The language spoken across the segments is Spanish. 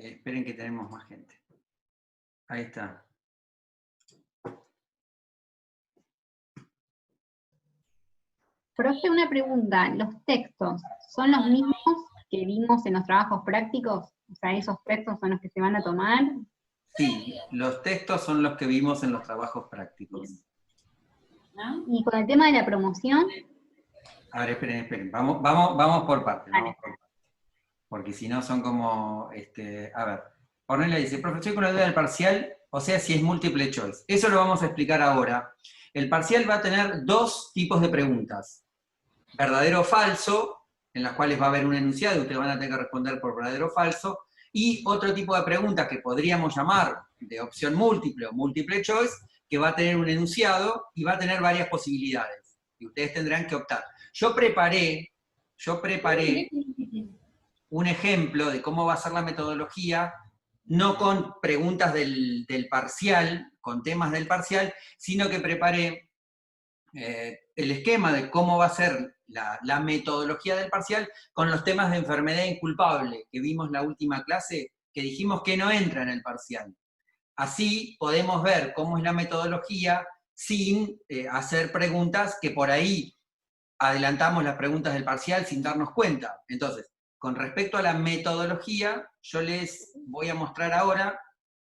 esperen que tenemos más gente. Ahí está. Profe, una pregunta. ¿Los textos son los mismos que vimos en los trabajos prácticos? O sea, ¿esos textos son los que se van a tomar? Sí, los textos son los que vimos en los trabajos prácticos. ¿No? Y con el tema de la promoción. A ver, esperen. Vamos por partes. Vale. Porque si no son como, a ver, Ornella dice, profesor, con la duda del parcial, o sea, si es múltiple choice. Eso lo vamos a explicar ahora. El parcial va a tener dos tipos de preguntas. Verdadero o falso, en las cuales va a haber un enunciado y ustedes van a tener que responder por verdadero o falso, y otro tipo de preguntas que podríamos llamar de opción múltiple o múltiple choice, que va a tener un enunciado y va a tener varias posibilidades. Y ustedes tendrán que optar. Yo preparé un ejemplo de cómo va a ser la metodología, no con preguntas del parcial, con temas del parcial, sino que preparé el esquema de cómo va a ser la metodología del parcial con los temas de enfermedad inculpable que vimos la última clase, que dijimos que no entra en el parcial. Así podemos ver cómo es la metodología sin hacer preguntas que por ahí adelantamos las preguntas del parcial sin darnos cuenta. Entonces, con respecto a la metodología, yo les voy a mostrar ahora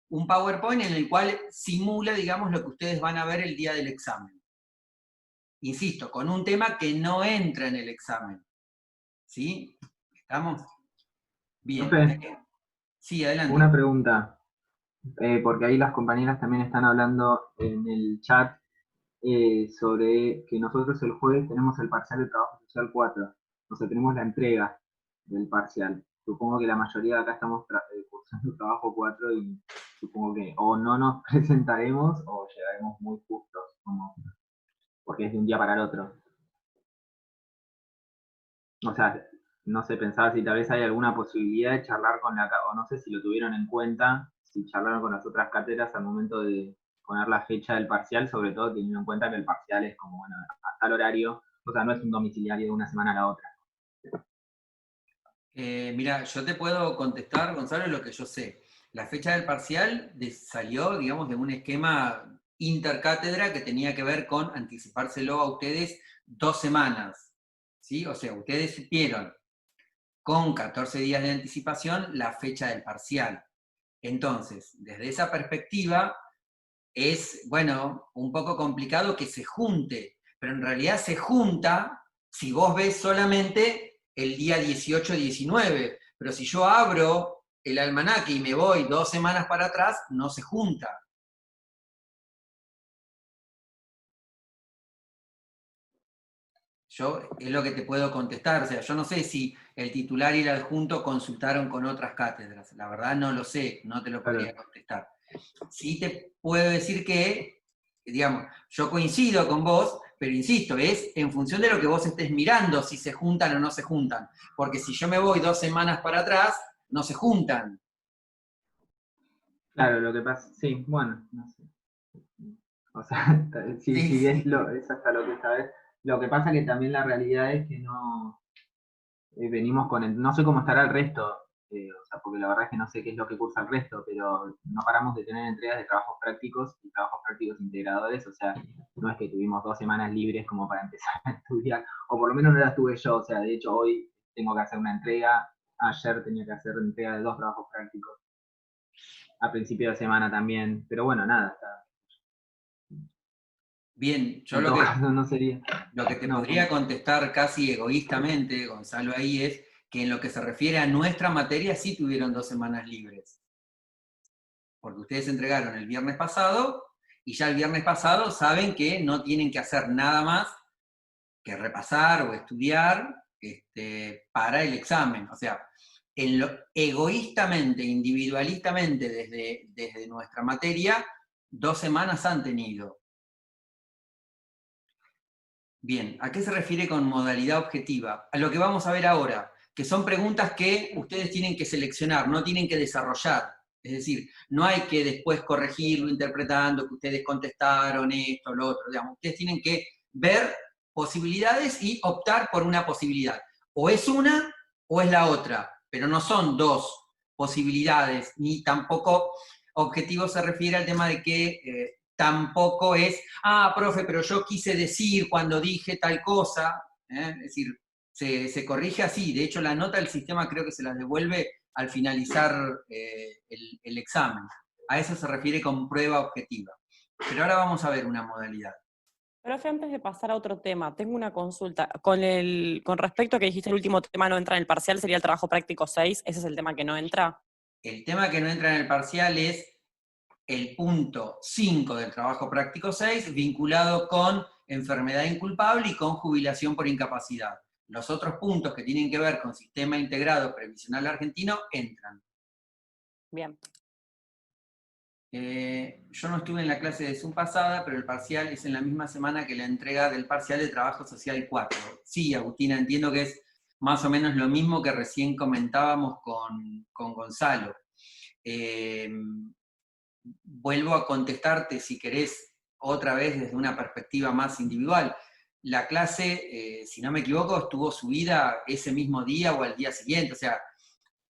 un PowerPoint en el cual simula, digamos, lo que ustedes van a ver el día del examen. Insisto, con un tema que no entra en el examen. ¿Sí? ¿Estamos? Bien. Profe, Sí, adelante. una pregunta, porque ahí las compañeras también están hablando en el chat sobre que nosotros el jueves tenemos el parcial de trabajo social 4, o sea, tenemos la entrega del parcial. Supongo que la mayoría de acá estamos cursando trabajo 4 y supongo que o no nos presentaremos o llegaremos muy justos, porque es de un día para el otro. O sea, no sé, pensaba si tal vez hay alguna posibilidad de charlar con o no sé si lo tuvieron en cuenta, si charlaron con las otras cátedras al momento de poner la fecha del parcial, sobre todo teniendo en cuenta que el parcial es como, bueno, a tal horario, o sea, no es un domiciliario de una semana a la otra. Mira, yo te puedo contestar, Gonzalo, lo que yo sé. La fecha del parcial salió, digamos, de un esquema intercátedra que tenía que ver con anticipárselo a ustedes 2 semanas. ¿Sí? O sea, ustedes supieron con 14 días de anticipación la fecha del parcial. Entonces, desde esa perspectiva, es, bueno, un poco complicado que se junte, pero en realidad se junta si vos ves solamente el día 18-19, pero si yo abro el almanaque y me voy 2 semanas para atrás, no se junta. Yo es lo que te puedo contestar, o sea, yo no sé si el titular y el adjunto consultaron con otras cátedras, la verdad no lo sé, no te lo podría contestar. Sí te puedo decir que, digamos, yo coincido con vos, pero insisto, es en función de lo que vos estés mirando si se juntan o no se juntan, porque si yo me voy 2 semanas para atrás, no se juntan. Claro, lo que pasa, sí, bueno, no sé. O sea, si es hasta lo que sabes. Lo que pasa que también la realidad es que no venimos con no sé cómo estará el resto, o sea, porque la verdad es que no sé qué es lo que cursa el resto, pero no paramos de tener entregas de trabajos prácticos y trabajos prácticos integradores, o sea, no es que tuvimos 2 semanas libres como para empezar a estudiar, o por lo menos no las tuve yo, o sea, de hecho hoy tengo que hacer una entrega, ayer tenía que hacer entrega de 2 trabajos prácticos, a principio de semana también, pero bueno, nada, está. Bien, yo En todo caso no sería. lo que te podría contestar casi egoístamente, Gonzalo, ahí es que en lo que se refiere a nuestra materia sí tuvieron 2 semanas libres. Porque ustedes entregaron el viernes pasado y ya el viernes pasado saben que no tienen que hacer nada más que repasar o estudiar para el examen. O sea, egoístamente, individualistamente, desde nuestra materia, 2 semanas han tenido. Bien, ¿a qué se refiere con modalidad objetiva? A lo que vamos a ver ahora, que son preguntas que ustedes tienen que seleccionar, no tienen que desarrollar. Es decir, no hay que después corregirlo interpretando que ustedes contestaron esto, lo otro. Digamos, ustedes tienen que ver posibilidades y optar por una posibilidad. O es una o es la otra, pero no son dos. posibilidades, ni tampoco objetivo se refiere al tema de que tampoco es, profe, pero yo quise decir cuando dije tal cosa, es decir, se corrige así, de hecho la nota del sistema creo que se las devuelve al finalizar el examen. A eso se refiere con prueba objetiva. Pero ahora vamos a ver una modalidad. Profe, antes de pasar a otro tema, tengo una consulta. Con respecto a que dijiste el último tema no entra en el parcial, sería el trabajo práctico 6, ¿ese es el tema que no entra? El tema que no entra en el parcial es el punto 5 del trabajo práctico 6, vinculado con enfermedad inculpable y con jubilación por incapacidad. Los otros puntos que tienen que ver con sistema integrado previsional argentino entran. Bien. Yo no estuve en la clase de Zoom pasada, pero el parcial es en la misma semana que la entrega del parcial de trabajo social 4. Sí, Agustina, entiendo que es más o menos lo mismo que recién comentábamos con Gonzalo. Vuelvo a contestarte, si querés, otra vez desde una perspectiva más individual. La clase, si no me equivoco, estuvo subida ese mismo día o al día siguiente, o sea,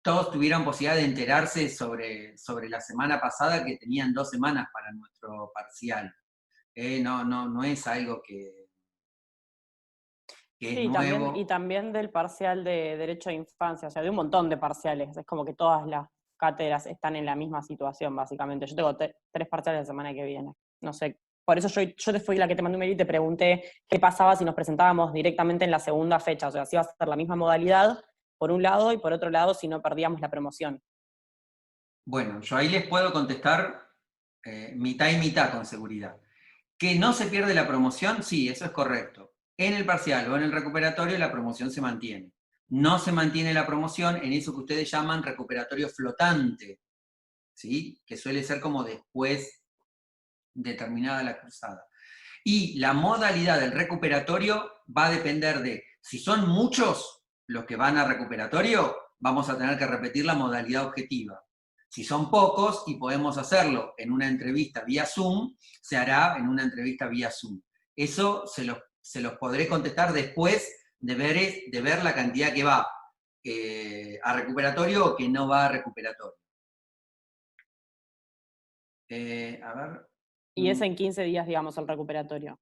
todos tuvieron posibilidad de enterarse sobre la semana pasada, que tenían 2 semanas para nuestro parcial. No es algo que es Sí, nuevo. y también del parcial de Derecho de Infancia, o sea, de un montón de parciales. Es como que todas las cátedras están en la misma situación, básicamente. Yo tengo 3 parciales la semana que viene. No sé, por eso yo te fui la que te mandé un mail y te pregunté qué pasaba si nos presentábamos directamente en la segunda fecha. O sea, si iba a ser la misma modalidad, por un lado, y por otro lado, si no perdíamos la promoción. Bueno, yo ahí les puedo contestar mitad y mitad con seguridad. ¿Que no se pierde la promoción? Sí, eso es correcto. En el parcial o en el recuperatorio la promoción se mantiene. No se mantiene la promoción en eso que ustedes llaman recuperatorio flotante, ¿sí? Que suele ser como después de terminada la cursada. Y la modalidad del recuperatorio va a depender de, si son muchos los que van a recuperatorio, vamos a tener que repetir la modalidad objetiva. Si son pocos y podemos hacerlo en una entrevista vía Zoom, se hará en una entrevista vía Zoom. Eso se los podré contestar después de ver la cantidad que va a recuperatorio o que no va a recuperatorio. A ver. Y es en 15 días, digamos, el recuperatorio.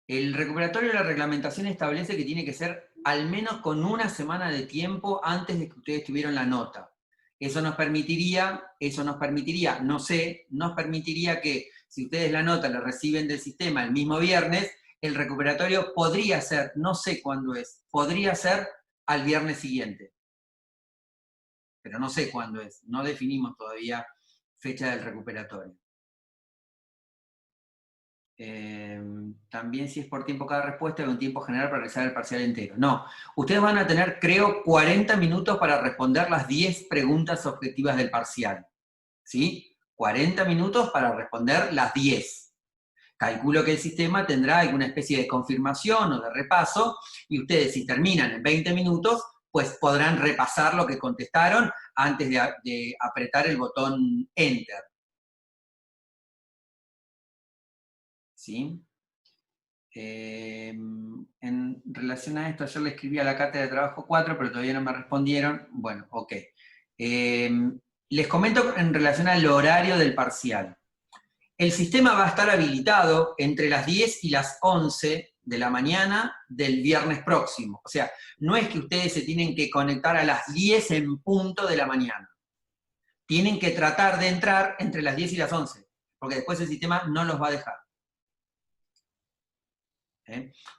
El recuperatorio de la reglamentación establece que tiene que ser al menos con 1 semana de tiempo antes de que ustedes tuvieran la nota. Eso nos permitiría, no sé, nos permitiría que si ustedes la nota la reciben del sistema el mismo viernes, el recuperatorio podría ser, no sé cuándo es, podría ser al viernes siguiente. Pero no sé cuándo es, no definimos todavía fecha del recuperatorio. También si es por tiempo cada respuesta, hay un tiempo general para realizar el parcial entero. No, ustedes van a tener, creo, 40 minutos para responder las 10 preguntas objetivas del parcial. ¿Sí? 40 minutos para responder las 10. Calculo que el sistema tendrá alguna especie de confirmación o de repaso, y ustedes, si terminan en 20 minutos, pues podrán repasar lo que contestaron antes de apretar el botón Enter. ¿Sí? En relación a esto, ayer le escribí a la cátedra de trabajo 4, pero todavía no me respondieron. Bueno, ok. Les comento en relación al horario del parcial. El sistema va a estar habilitado entre las 10 y las 11 de la mañana del viernes próximo. O sea, no es que ustedes se tienen que conectar a las 10 en punto de la mañana. Tienen que tratar de entrar entre las 10 y las 11, porque después el sistema no los va a dejar.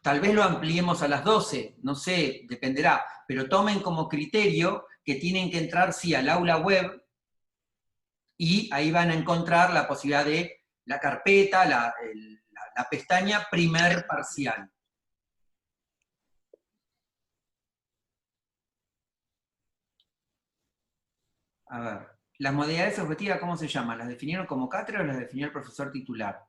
Tal vez lo ampliemos a las 12, no sé, dependerá, pero tomen como criterio que tienen que entrar sí al aula web y ahí van a encontrar la posibilidad de la carpeta, la pestaña primer parcial. A ver, las modalidades objetivas, ¿cómo se llaman? ¿Las definieron como cátedra o las definió el profesor titular?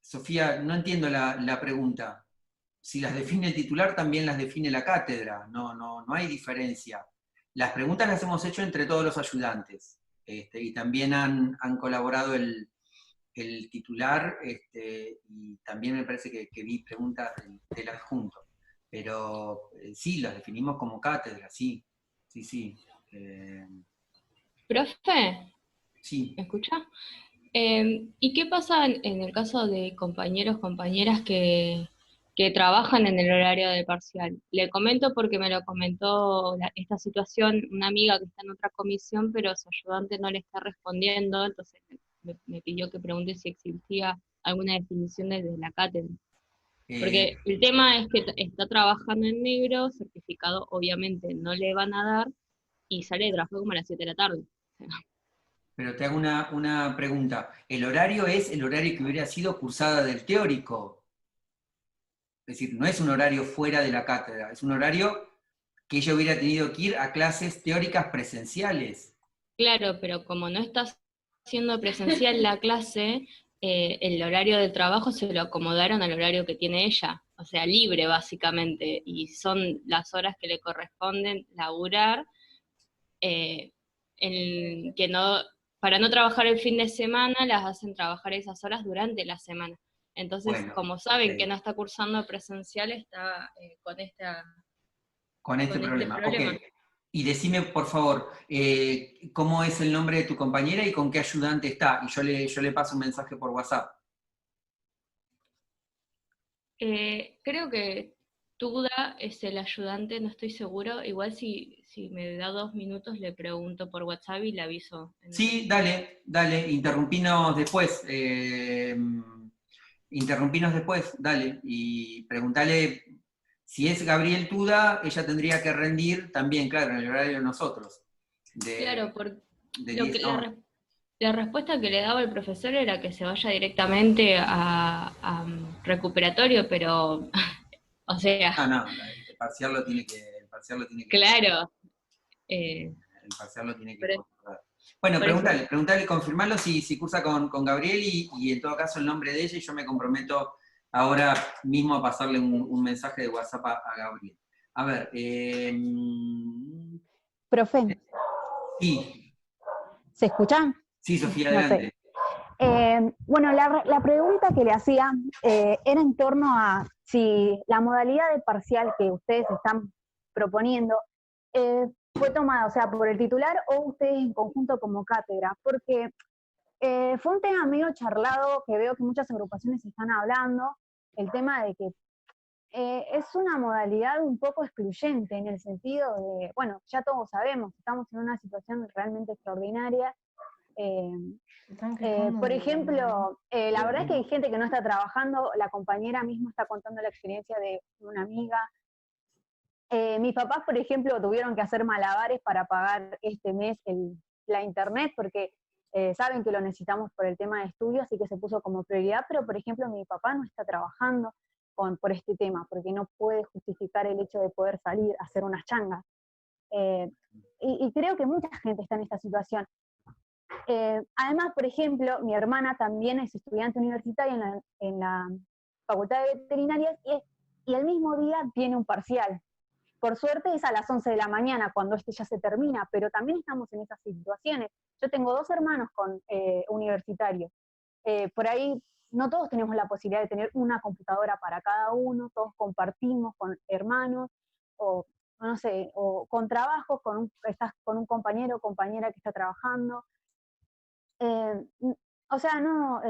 Sofía, no entiendo la pregunta. Si las define el titular, también las define la cátedra, no hay diferencia. Las preguntas las hemos hecho entre todos los ayudantes, y también han colaborado el titular, y también me parece que vi preguntas del adjunto. Pero sí, las definimos como cátedra, sí. sí, sí. Profe, Sí. ¿me escucha? ¿Y qué pasa en el caso de compañeros, compañeras que trabajan en el horario del parcial? Le comento porque me lo comentó esta situación una amiga que está en otra comisión, pero su ayudante no le está respondiendo, entonces me pidió que pregunte si existía alguna definición desde la cátedra. Eh, Porque el tema es que está trabajando en negro, certificado obviamente no le van a dar, y sale de trabajo como a las 7 de la tarde. pero te hago una pregunta. ¿El horario es el horario que hubiera sido cursada del teórico? Es decir, no es un horario fuera de la cátedra, es un horario que ella hubiera tenido que ir a clases teóricas presenciales. Claro, pero como no está siendo presencial la clase, el horario de trabajo se lo acomodaron al horario que tiene ella, o sea, libre básicamente, y son las horas que le corresponden laburar, eh, que no, para no trabajar el fin de semana, las hacen trabajar esas horas durante la semana. Entonces, Bueno, como saben que ok. no está cursando presencial, está Con este con este problema. Ok. problema. Y decime, por favor, cómo es el nombre de tu compañera y con qué ayudante está. Y yo le paso un mensaje por WhatsApp. Creo que Tuda es el ayudante, no estoy seguro. Igual si me da 2 minutos le pregunto por WhatsApp y le aviso en un Sí, ratito. dale, dale, interrumpinos después. Interrumpinos después, dale. Y preguntale si es Gabriel Tuda, ella tendría que rendir también, claro, en el horario de nosotros. Claro, De, por de lo que 10 a 11. la respuesta que le daba el profesor era que se vaya directamente a recuperatorio, pero, o sea, No, no, el parcial lo tiene que claro, eh, el parcial lo tiene que por, controlar. Bueno, por eso. preguntale, confirmarlo si cursa con Gabriel y en todo caso el nombre de ella y yo me comprometo ahora mismo a pasarle un mensaje de WhatsApp a Gabriel. A ver, Profe, sí, ¿se escuchan? sí, Sofía, No sé. adelante. Bueno, la pregunta que le hacía era en torno a si la modalidad de parcial que ustedes están proponiendo fue tomada, o sea, por el titular o ustedes en conjunto como cátedra, porque fue un tema medio charlado que veo que muchas agrupaciones están hablando, el tema de que es una modalidad un poco excluyente en el sentido de, bueno, ya todos sabemos, estamos en una situación realmente extraordinaria. eh, por ejemplo, la verdad es que hay gente que no está trabajando, la compañera misma está contando la experiencia de una amiga. Mis papás, por ejemplo, tuvieron que hacer malabares para pagar este mes la internet porque saben que lo necesitamos por el tema de estudio, así que se puso como prioridad, pero por ejemplo mi papá no está trabajando por este tema, porque no puede justificar el hecho de poder salir a hacer unas changas. Y creo que mucha gente está en esta situación. Además, por ejemplo, mi hermana también es estudiante universitaria en la Facultad de Veterinarias y el mismo día tiene un parcial. Por suerte es a las 11 de la mañana cuando este ya se termina, pero también estamos en esas situaciones. Yo tengo 2 hermanos universitarios. Por ahí no todos tenemos la posibilidad de tener una computadora para cada uno, todos compartimos con hermanos, o no sé, o con trabajos, estás con un compañero o compañera que está trabajando. O sea, no,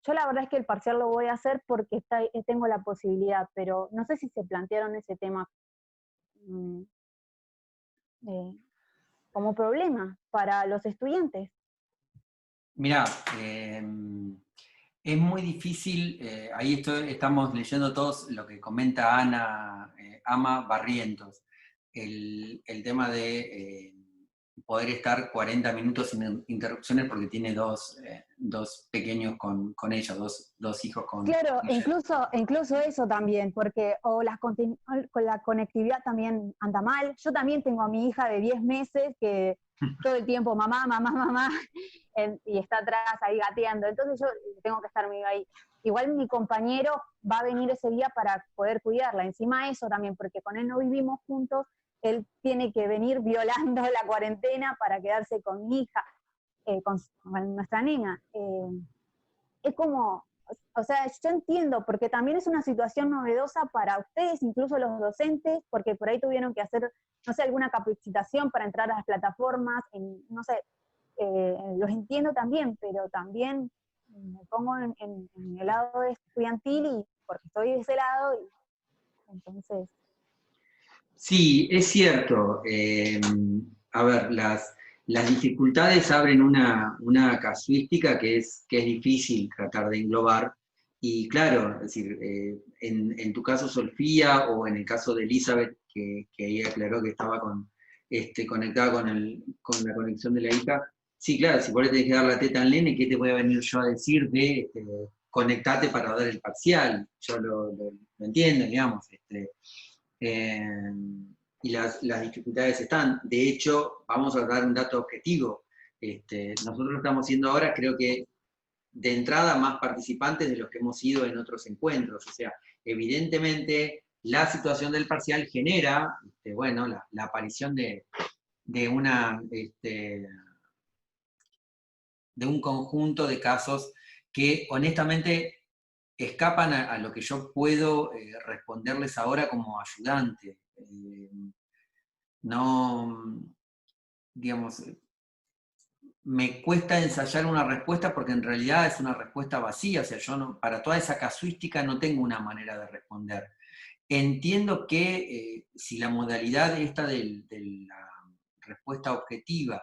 yo la verdad es que el parcial lo voy a hacer porque tengo la posibilidad, pero no sé si se plantearon ese tema mm, como problema para los estudiantes. Mirá, es muy difícil, ahí estamos leyendo todos lo que comenta Ana, Ama Barrientos, el tema de poder estar 40 minutos sin interrupciones porque tiene dos pequeños con ella, dos hijos con Claro, ella. incluso eso también, porque con la conectividad también anda mal. Yo también tengo a mi hija de 10 meses que todo el tiempo mamá, mamá, mamá, y está atrás ahí gateando. Entonces yo tengo que estar ahí. Igual mi compañero va a venir ese día para poder cuidarla. Encima eso también, porque con él no vivimos juntos, él tiene que venir violando la cuarentena para quedarse con mi hija, con nuestra nena. Es como o sea, yo entiendo, porque también es una situación novedosa para ustedes, incluso los docentes, porque por ahí tuvieron que hacer, no sé, alguna capacitación para entrar a las plataformas, no sé, los entiendo también, pero también me pongo en el lado estudiantil, y porque estoy de ese lado, y entonces... Sí, es cierto. A ver, las dificultades abren una casuística que es difícil tratar de englobar. Y claro, es decir, en tu caso, Sofía, o en el caso de Elizabeth, que ahí aclaró que estaba conectada con la conexión de la hija. Sí, claro, si vos le tenés que dar la teta al nene, ¿qué te voy a venir yo a decir de conectate para dar el parcial? Yo lo entiendo, digamos. Eh, y las dificultades están. De hecho, vamos a dar un dato objetivo. Nosotros lo estamos haciendo ahora, creo que de entrada más participantes de los que hemos ido en otros encuentros. O sea, evidentemente la situación del parcial genera, bueno, la aparición de de un conjunto de casos que honestamente escapan a lo que yo puedo responderles ahora como ayudante. No, digamos, me cuesta ensayar una respuesta porque en realidad es una respuesta vacía, o sea, yo no, para toda esa casuística no tengo una manera de responder. Entiendo que si la modalidad esta de la respuesta objetiva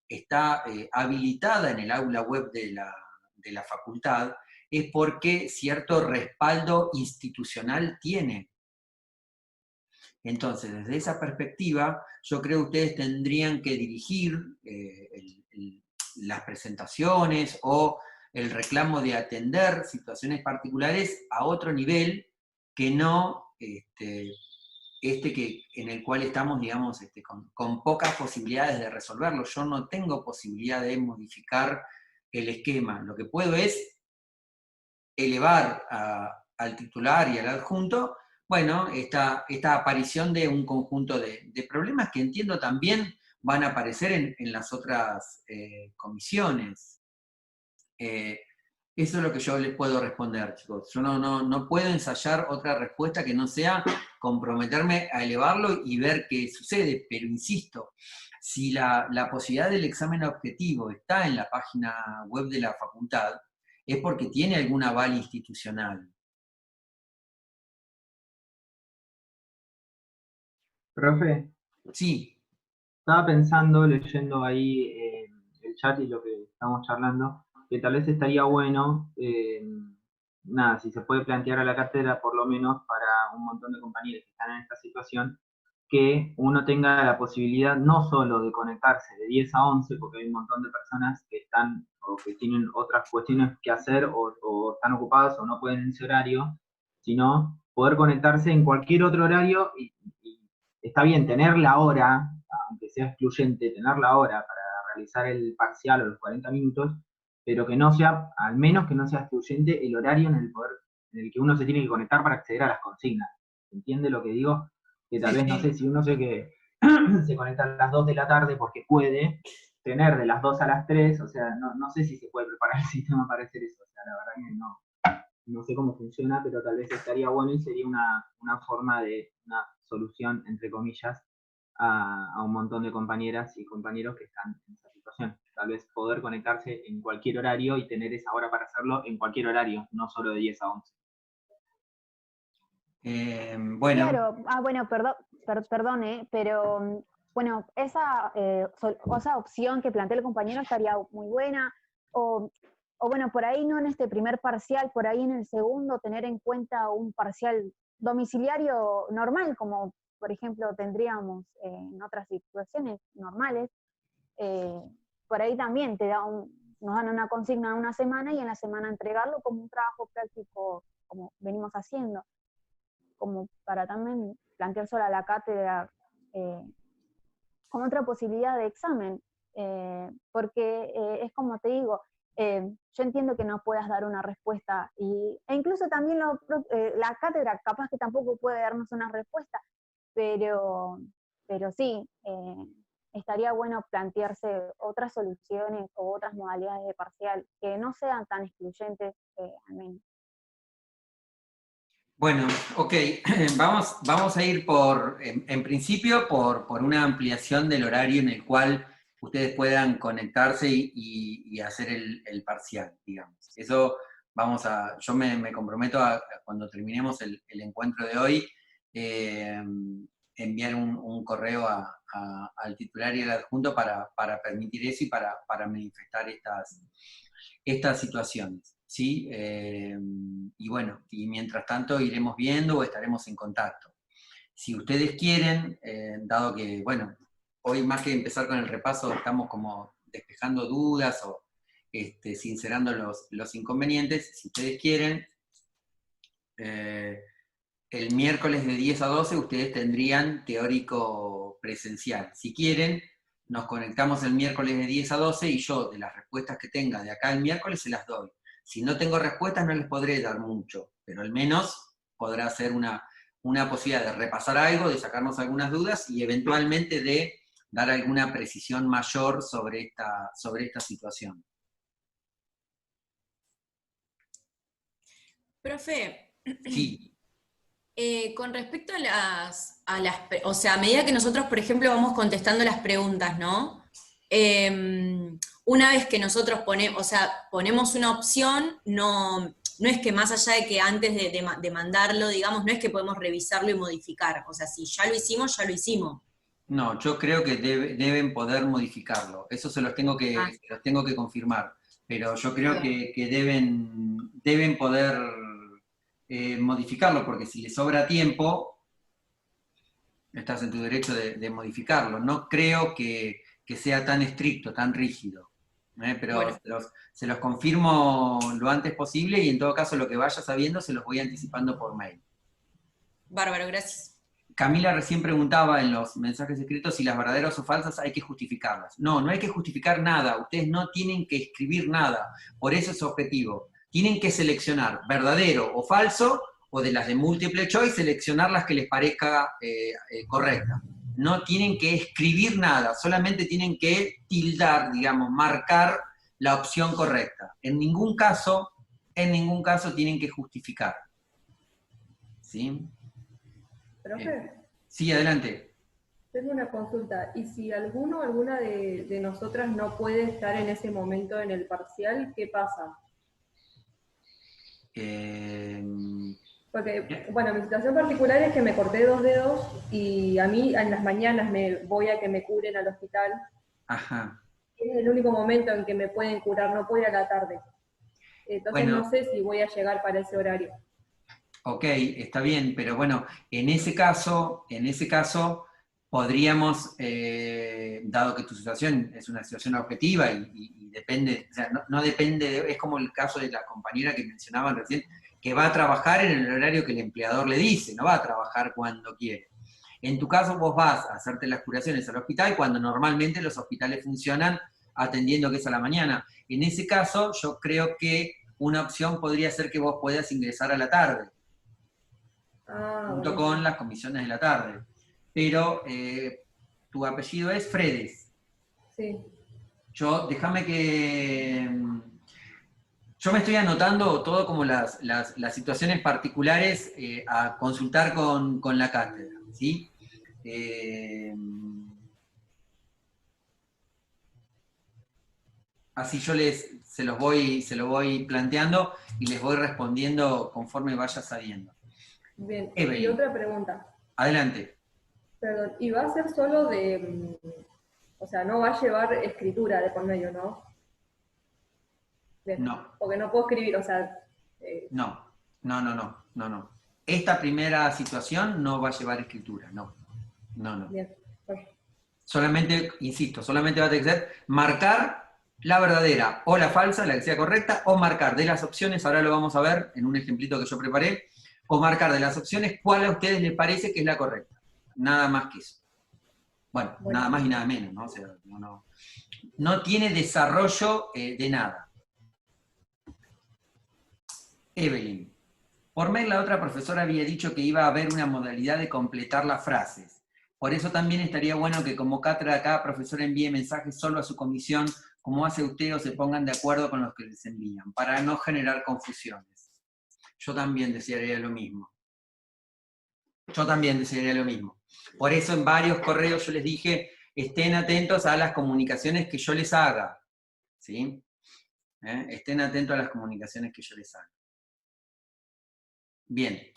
está habilitada en el aula web de la facultad, es porque cierto respaldo institucional tiene. Entonces, desde esa perspectiva, yo creo que ustedes tendrían que dirigir las presentaciones o el reclamo de atender situaciones particulares a otro nivel que no en el cual estamos, digamos, con pocas posibilidades de resolverlo. Yo no tengo posibilidad de modificar el esquema. Lo que puedo es elevar al titular y al adjunto, bueno, esta aparición de un conjunto de problemas que entiendo también van a aparecer en las otras comisiones. Eso es lo que yo les puedo responder, chicos. Yo no puedo ensayar otra respuesta que no sea comprometerme a elevarlo y ver qué sucede, pero insisto, si la posibilidad del examen objetivo está en la página web de la facultad, es porque tiene algún aval institucional. Profe, Sí. estaba pensando, leyendo ahí el chat y lo que estamos charlando, que tal vez estaría bueno, nada, si se puede plantear a la cátedra, por lo menos para un montón de compañeros que están en esta situación, que uno tenga la posibilidad no solo de conectarse de 10 a 11, porque hay un montón de personas que están o que tienen otras cuestiones que hacer o están ocupadas o no pueden en ese horario, sino poder conectarse en cualquier otro horario y está bien tener la hora, aunque sea excluyente, tener la hora para realizar el parcial o los 40 minutos, pero que no sea, al menos que no sea excluyente el horario en el que uno se tiene que conectar para acceder a las consignas. ¿Entiende lo que digo? Que tal Sí, vez, no sé, sí. si uno sé que se conecta a las 2 de la tarde porque puede, tener de las 2 a las 3, o sea, no sé si se puede preparar el sistema para hacer eso, o sea, la verdad que no sé cómo funciona, pero tal vez estaría bueno y sería una forma de una solución, entre comillas, a un montón de compañeras y compañeros que están en esa situación. Tal vez poder conectarse en cualquier horario y tener esa hora para hacerlo en cualquier horario, no solo de 10 a 11. Bueno, Claro, bueno, perdón, pero bueno, esa opción que plantea el compañero estaría muy buena, o, o bueno, por ahí no en este primer parcial, por ahí en el segundo tener en cuenta un parcial domiciliario normal, como por ejemplo tendríamos en otras situaciones normales. eh, por ahí también nos dan una consigna una semana y en la semana entregarlo como un trabajo práctico, como venimos haciendo, como para también plantear a la cátedra como otra posibilidad de examen, porque es como te digo, yo entiendo que no puedas dar una respuesta, e incluso también la cátedra capaz que tampoco puede darnos una respuesta, pero sí, estaría bueno plantearse otras soluciones o otras modalidades de parcial que no sean tan excluyentes al menos. Bueno, ok, vamos a ir en principio, por una ampliación del horario en el cual ustedes puedan conectarse y hacer el parcial, digamos. Eso yo me comprometo cuando terminemos el encuentro de hoy, enviar un correo al titular y al adjunto para permitir eso y para manifestar estas situaciones. ¿Sí? Y bueno, y mientras tanto iremos viendo o estaremos en contacto. Si ustedes quieren, dado que, bueno, hoy más que empezar con el repaso, estamos como despejando dudas o sincerando los inconvenientes, si ustedes quieren, el miércoles de 10 a 12 ustedes tendrían teórico presencial. Si quieren, nos conectamos el miércoles de 10 a 12 y yo, de las respuestas que tenga de acá el miércoles, se las doy. Si no tengo respuestas, no les podré dar mucho, pero al menos podrá ser una posibilidad de repasar algo, de sacarnos algunas dudas y eventualmente de dar alguna precisión mayor sobre esta situación. Profe, Sí. Con respecto o sea, a medida que nosotros, por ejemplo, vamos contestando las preguntas, ¿no? Una vez que nosotros ponemos una opción, no es que más allá de que antes de mandarlo, digamos, no es que podemos revisarlo y modificar. O sea, si ya lo hicimos, ya lo hicimos. No, yo creo que deben poder modificarlo. Eso se los tengo que confirmar. Pero yo creo que deben poder modificarlo, porque si les sobra tiempo, estás en tu derecho de modificarlo. No creo que sea tan estricto, tan rígido. Pero bueno, se los confirmo lo antes posible y en todo caso lo que vaya sabiendo se los voy anticipando por mail. Bárbaro, gracias. Camila recién preguntaba en los mensajes escritos si las verdaderas o falsas hay que justificarlas. No, no hay que justificar nada, ustedes no tienen que escribir nada, por eso es su objetivo. Tienen que seleccionar verdadero o falso, o de las de múltiple choice, seleccionar las que les parezca correcta. No tienen que escribir nada, solamente tienen que tildar, digamos, marcar la opción correcta. En ningún caso tienen que justificar. ¿Sí? Profe. Sí, adelante. Tengo una consulta. ¿Y si alguna de nosotras no puede estar en ese momento en el parcial, qué pasa? Porque, bueno, mi situación particular es que me corté 2 dedos y a mí en las mañanas me voy a que me curen al hospital. Ajá. Es el único momento en que me pueden curar, no puedo ir a la tarde. Entonces bueno, no sé si voy a llegar para ese horario. Ok, está bien, pero bueno, en ese caso podríamos, dado que tu situación es una situación objetiva y depende, o sea, no depende, es como el caso de la compañera que mencionaban recién, que va a trabajar en el horario que el empleador le dice, no va a trabajar cuando quiere. En tu caso vos vas a hacerte las curaciones al hospital cuando normalmente los hospitales funcionan atendiendo que es a la mañana. En ese caso yo creo que una opción podría ser que vos puedas ingresar a la tarde. Junto con las comisiones de la tarde. Pero tu apellido es Fredes. Sí. Déjame que... Yo me estoy anotando todo como las situaciones particulares a consultar con la cátedra, ¿sí? Así yo se lo voy planteando y les voy respondiendo conforme vaya sabiendo. Bien, Evelyn. Y otra pregunta. Adelante. Perdón, ¿y va a ser solo o sea, no va a llevar escritura de por medio, ¿no? Bien, No. Porque no puedo escribir, o sea... No. Esta primera situación no va a llevar escritura, no. Bien. Solamente, insisto, solamente va a tener que ser marcar la verdadera o la falsa, la que sea correcta, o marcar de las opciones, ahora lo vamos a ver en un ejemplito que yo preparé, o marcar de las opciones cuál a ustedes les parece que es la correcta. Nada más que eso. Bueno, nada más y nada menos, ¿no? O sea, no tiene desarrollo de nada. Evelyn. Por mail la otra profesora había dicho que iba a haber una modalidad de completar las frases. Por eso también estaría bueno que como cátedra cada profesor envíe mensajes solo a su comisión, como hace usted, o se pongan de acuerdo con los que les envían, para no generar confusiones. Yo también desearía lo mismo. Yo también desearía lo mismo. Por eso en varios correos yo les dije, estén atentos a las comunicaciones que yo les haga. ¿Sí? Estén atentos a las comunicaciones que yo les haga. Bien.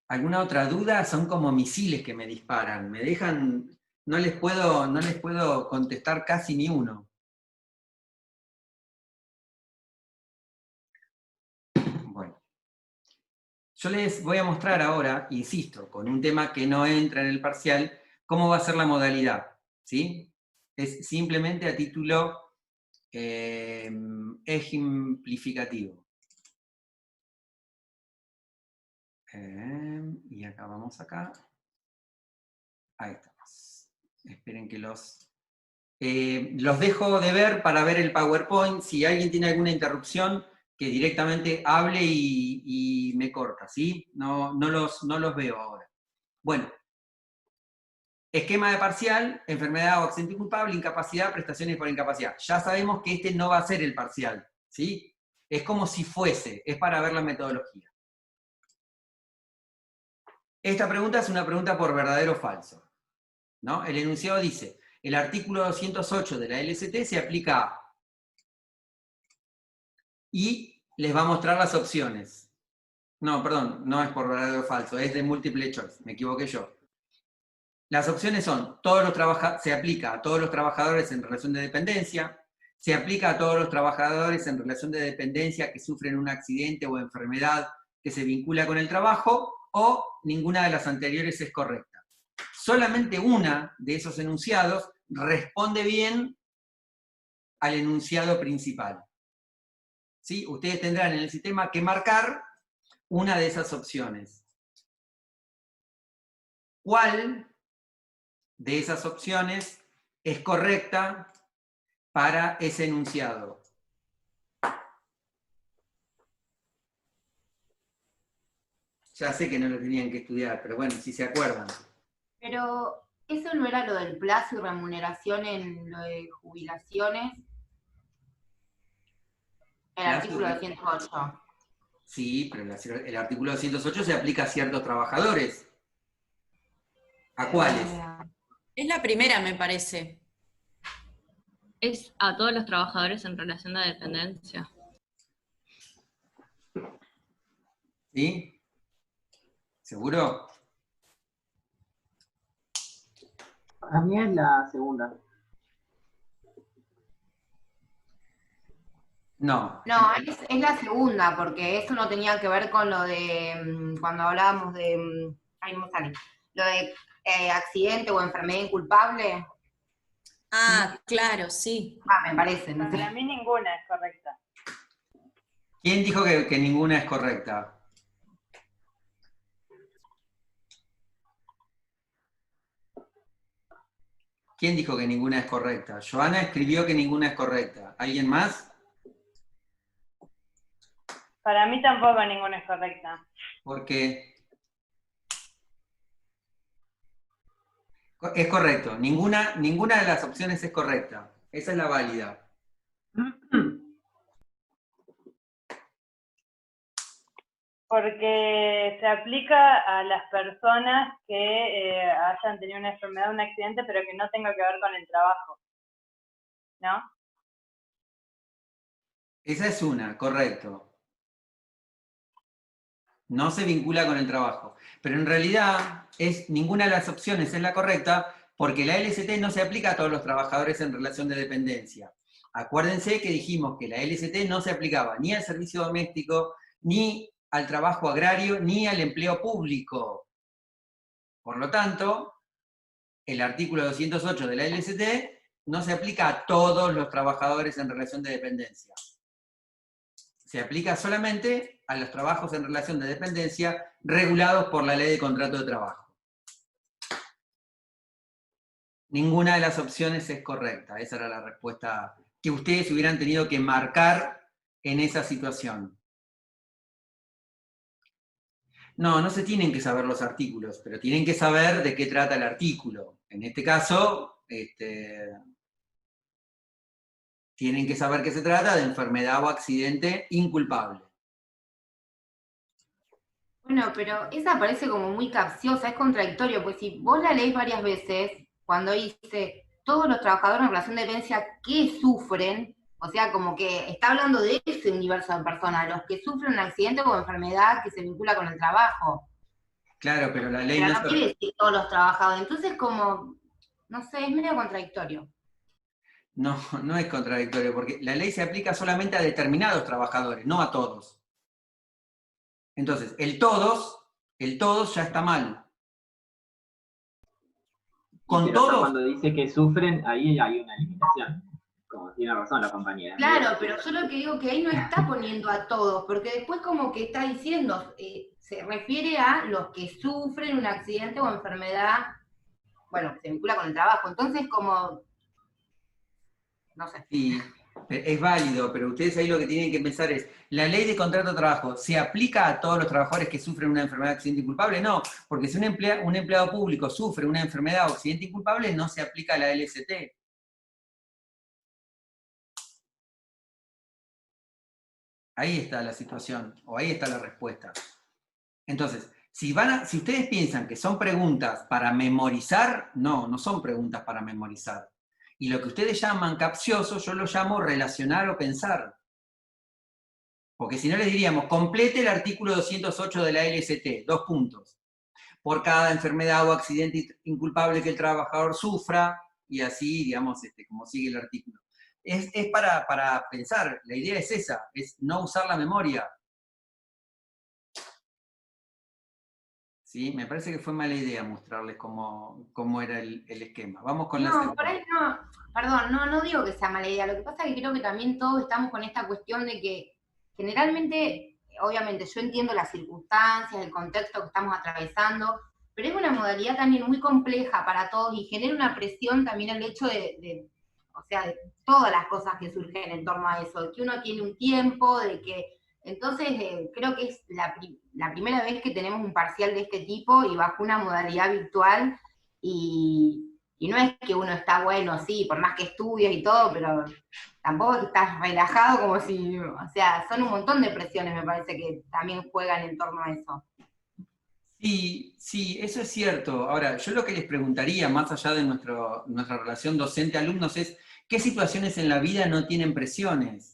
¿Alguna otra duda? Son como misiles que me disparan. Me dejan... No les puedo contestar casi ni uno. Bueno. Yo les voy a mostrar ahora, insisto, con un tema que no entra en el parcial, cómo va a ser la modalidad. ¿Sí? Es simplemente a título ejemplificativo. Y acá vamos acá. Ahí estamos. Esperen que los dejo de ver para ver el PowerPoint. Si alguien tiene alguna interrupción, que directamente hable y me corta, ¿sí? No los veo ahora. Bueno. Esquema de parcial, enfermedad o accidente culpable, incapacidad, prestaciones por incapacidad. Ya sabemos que este no va a ser el parcial, ¿sí? Es como si fuese, es para ver la metodología. Esta pregunta es una pregunta por verdadero o falso, ¿no? El enunciado dice, el artículo 208 de la LST se aplica a... Y les va a mostrar las opciones. No, perdón, no es por verdadero o falso, es de múltiple choice, me equivoqué yo. Las opciones son, se aplica a todos los trabajadores en relación de dependencia, se aplica a todos los trabajadores en relación de dependencia que sufren un accidente o enfermedad que se vincula con el trabajo, o ninguna de las anteriores es correcta. Solamente una de esos enunciados responde bien al enunciado principal. ¿Sí? Ustedes tendrán en el sistema que marcar una de esas opciones. ¿Cuál de esas opciones es correcta para ese enunciado? Ya sé que no lo tenían que estudiar, pero bueno, si se acuerdan. Pero, ¿eso no era lo del plazo y remuneración en lo de jubilaciones? El artículo 208. Sí, pero el artículo 208 se aplica a ciertos trabajadores. ¿A cuáles? Es la primera, me parece. Es a todos los trabajadores en relación de dependencia. ¿Sí? ¿Seguro? Para mí es la segunda. No. No, es la segunda, porque eso no tenía que ver con lo de, cuando hablábamos de, ay, no me sale, lo de accidente o enfermedad inculpable. Ah, claro, sí. Ah, me parece, no sé. Para mí ninguna es correcta. ¿Quién dijo que ninguna es correcta? ¿Quién dijo que ninguna es correcta? Joana escribió que ninguna es correcta. ¿Alguien más? Para mí tampoco ninguna es correcta. ¿Por qué? Es correcto. Ninguna de las opciones es correcta. Esa es la válida. Porque se aplica a las personas que hayan tenido una enfermedad o un accidente, pero que no tenga que ver con el trabajo. ¿No? Esa es una, correcto. No se vincula con el trabajo. Pero en realidad, ninguna de las opciones es la correcta, porque la LST no se aplica a todos los trabajadores en relación de dependencia. Acuérdense que dijimos que la LST no se aplicaba ni al servicio doméstico, ni al trabajo agrario, ni al empleo público. Por lo tanto, el artículo 208 de la LST no se aplica a todos los trabajadores en relación de dependencia. Se aplica solamente a los trabajos en relación de dependencia regulados por la Ley de Contrato de Trabajo. Ninguna de las opciones es correcta. Esa era la respuesta que ustedes hubieran tenido que marcar en esa situación. No, no se tienen que saber los artículos, pero tienen que saber de qué trata el artículo. En este caso, tienen que saber que se trata de enfermedad o accidente inculpable. Bueno, pero esa parece como muy capciosa, es contradictorio, pues si vos la lees varias veces, cuando dice todos los trabajadores en relación de dependencia que sufren, o sea, como que está hablando de ese universo de personas, los que sufren un accidente o enfermedad que se vincula con el trabajo. Claro, pero la ley Pero no no quiere decir todos los trabajadores, entonces como, no sé, es medio contradictorio. No, no es contradictorio, porque la ley se aplica solamente a determinados trabajadores, no a todos. Entonces, el todos ya está mal. Con pero todos... cuando dice que sufren, ahí hay una limitación. Como tiene razón la compañera. Claro, pero yo lo que digo que ahí no está poniendo a todos, porque después como que está diciendo, se refiere a los que sufren un accidente o enfermedad, bueno, que se vincula con el trabajo. Entonces como, no sé. Sí, es válido, pero ustedes ahí lo que tienen que pensar es, ¿la ley de contrato de trabajo se aplica a todos los trabajadores que sufren una enfermedad o accidente inculpable? No, porque si un empleado público sufre una enfermedad o accidente inculpable, no se aplica a la LST. Ahí está la situación, o ahí está la respuesta. Entonces, si ustedes piensan que son preguntas para memorizar, no, no son preguntas para memorizar. Y lo que ustedes llaman capcioso, yo lo llamo relacionar o pensar. Porque si no les diríamos, complete el artículo 208 de la LST, 2 puntos. Por cada enfermedad o accidente inculpable que el trabajador sufra, y así, digamos, como sigue el artículo. Es para pensar, la idea es esa, es no usar la memoria. ¿Sí? Me parece que fue mala idea mostrarles cómo era el esquema. Vamos con la segunda. No, por ahí no, perdón, no digo que sea mala idea, lo que pasa es que creo que también todos estamos con esta cuestión de que generalmente, obviamente yo entiendo las circunstancias, el contexto que estamos atravesando, pero es una modalidad también muy compleja para todos y genera una presión también el hecho o sea, de todas las cosas que surgen en torno a eso, de que uno tiene un tiempo, de que entonces, creo que es la primera vez que tenemos un parcial de este tipo y bajo una modalidad virtual, y no es que uno está bueno, sí, por más que estudies y todo, pero tampoco estás relajado como si, o sea, son un montón de presiones, me parece, que también juegan en torno a eso. Sí, eso es cierto. Ahora, yo lo que les preguntaría, más allá de nuestra relación docente-alumnos, es ¿qué situaciones en la vida no tienen presiones?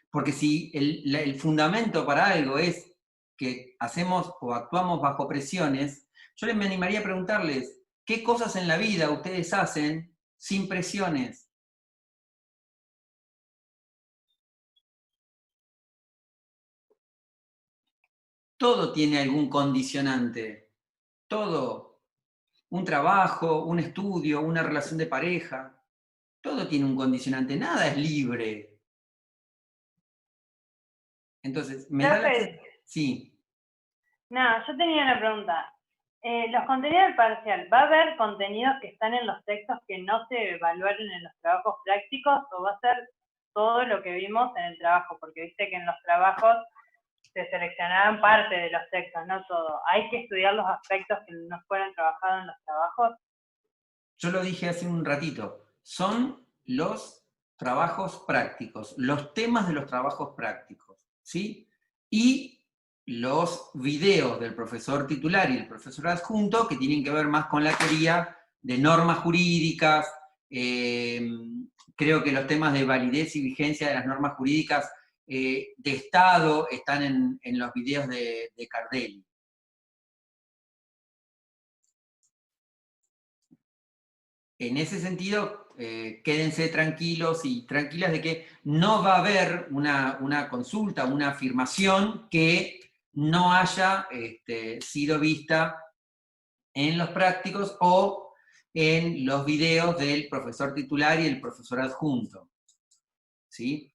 Porque si el fundamento para algo es que hacemos o actuamos bajo presiones, yo me animaría a preguntarles, ¿qué cosas en la vida ustedes hacen sin presiones? Todo tiene algún condicionante. Todo. Un trabajo, un estudio, una relación de pareja. Todo tiene un condicionante. Nada es libre. Entonces, me da la... Sí. No, yo tenía una pregunta. Los contenidos del parcial, ¿va a haber contenidos que están en los textos que no se evaluaron en los trabajos prácticos o va a ser todo lo que vimos en el trabajo? Porque viste que en los trabajos se seleccionaban parte de los textos, no todo. ¿Hay que estudiar los aspectos que no fueron trabajados en los trabajos? Yo lo dije hace un ratito. Son los trabajos prácticos, los temas de los trabajos prácticos, ¿sí? Y los videos del profesor titular y el profesor adjunto que tienen que ver más con la teoría de normas jurídicas. Creo que los temas de validez y vigencia de las normas jurídicas de Estado están en los videos de Cardelli. En ese sentido, quédense tranquilos y tranquilas de que no va a haber una consulta, una afirmación que no haya sido vista en los prácticos o en los videos del profesor titular y el profesor adjunto. ¿Sí?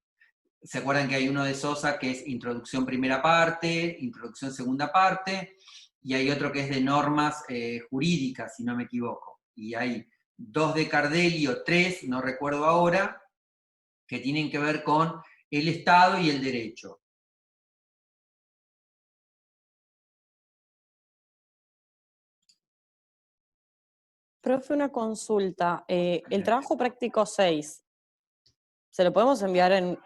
¿Se acuerdan que hay uno de Sosa que es introducción primera parte, introducción segunda parte, y hay otro que es de normas jurídicas, si no me equivoco? Y hay 2 de Cardelli o 3, no recuerdo ahora, que tienen que ver con el Estado y el derecho. Profe, una consulta. El trabajo práctico 6, ¿se lo podemos enviar en,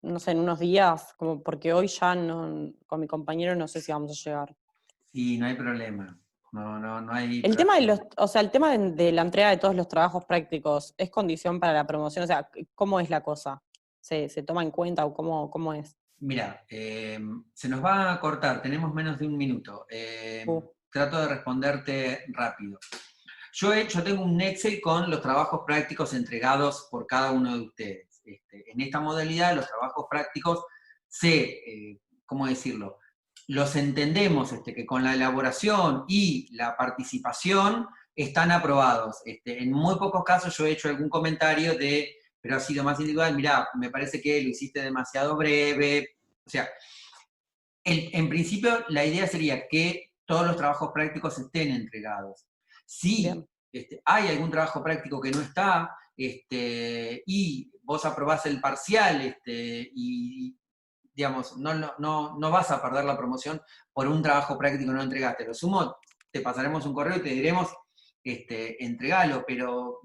no sé, en unos días? Como porque hoy ya no, con mi compañero no sé si vamos a llegar. Y no hay problema. No hay El tema de problema. el tema de la entrega de todos los trabajos prácticos, ¿es condición para la promoción? O sea, ¿cómo es la cosa? ¿Se toma en cuenta o cómo es? Mira, se nos va a cortar, tenemos menos de un minuto. Trato de responderte rápido. Yo tengo un Excel con los trabajos prácticos entregados por cada uno de ustedes. En esta modalidad, los trabajos prácticos ¿cómo decirlo? Los entendemos que con la elaboración y la participación están aprobados. En muy pocos casos yo he hecho algún comentario pero ha sido más individual, mirá, me parece que lo hiciste demasiado breve. O sea, en principio la idea sería que todos los trabajos prácticos estén entregados. Si hay algún trabajo práctico que no está, y vos aprobás el parcial, y digamos, no vas a perder la promoción por un trabajo práctico no entregaste. Lo sumo, te pasaremos un correo y te diremos, entregalo, pero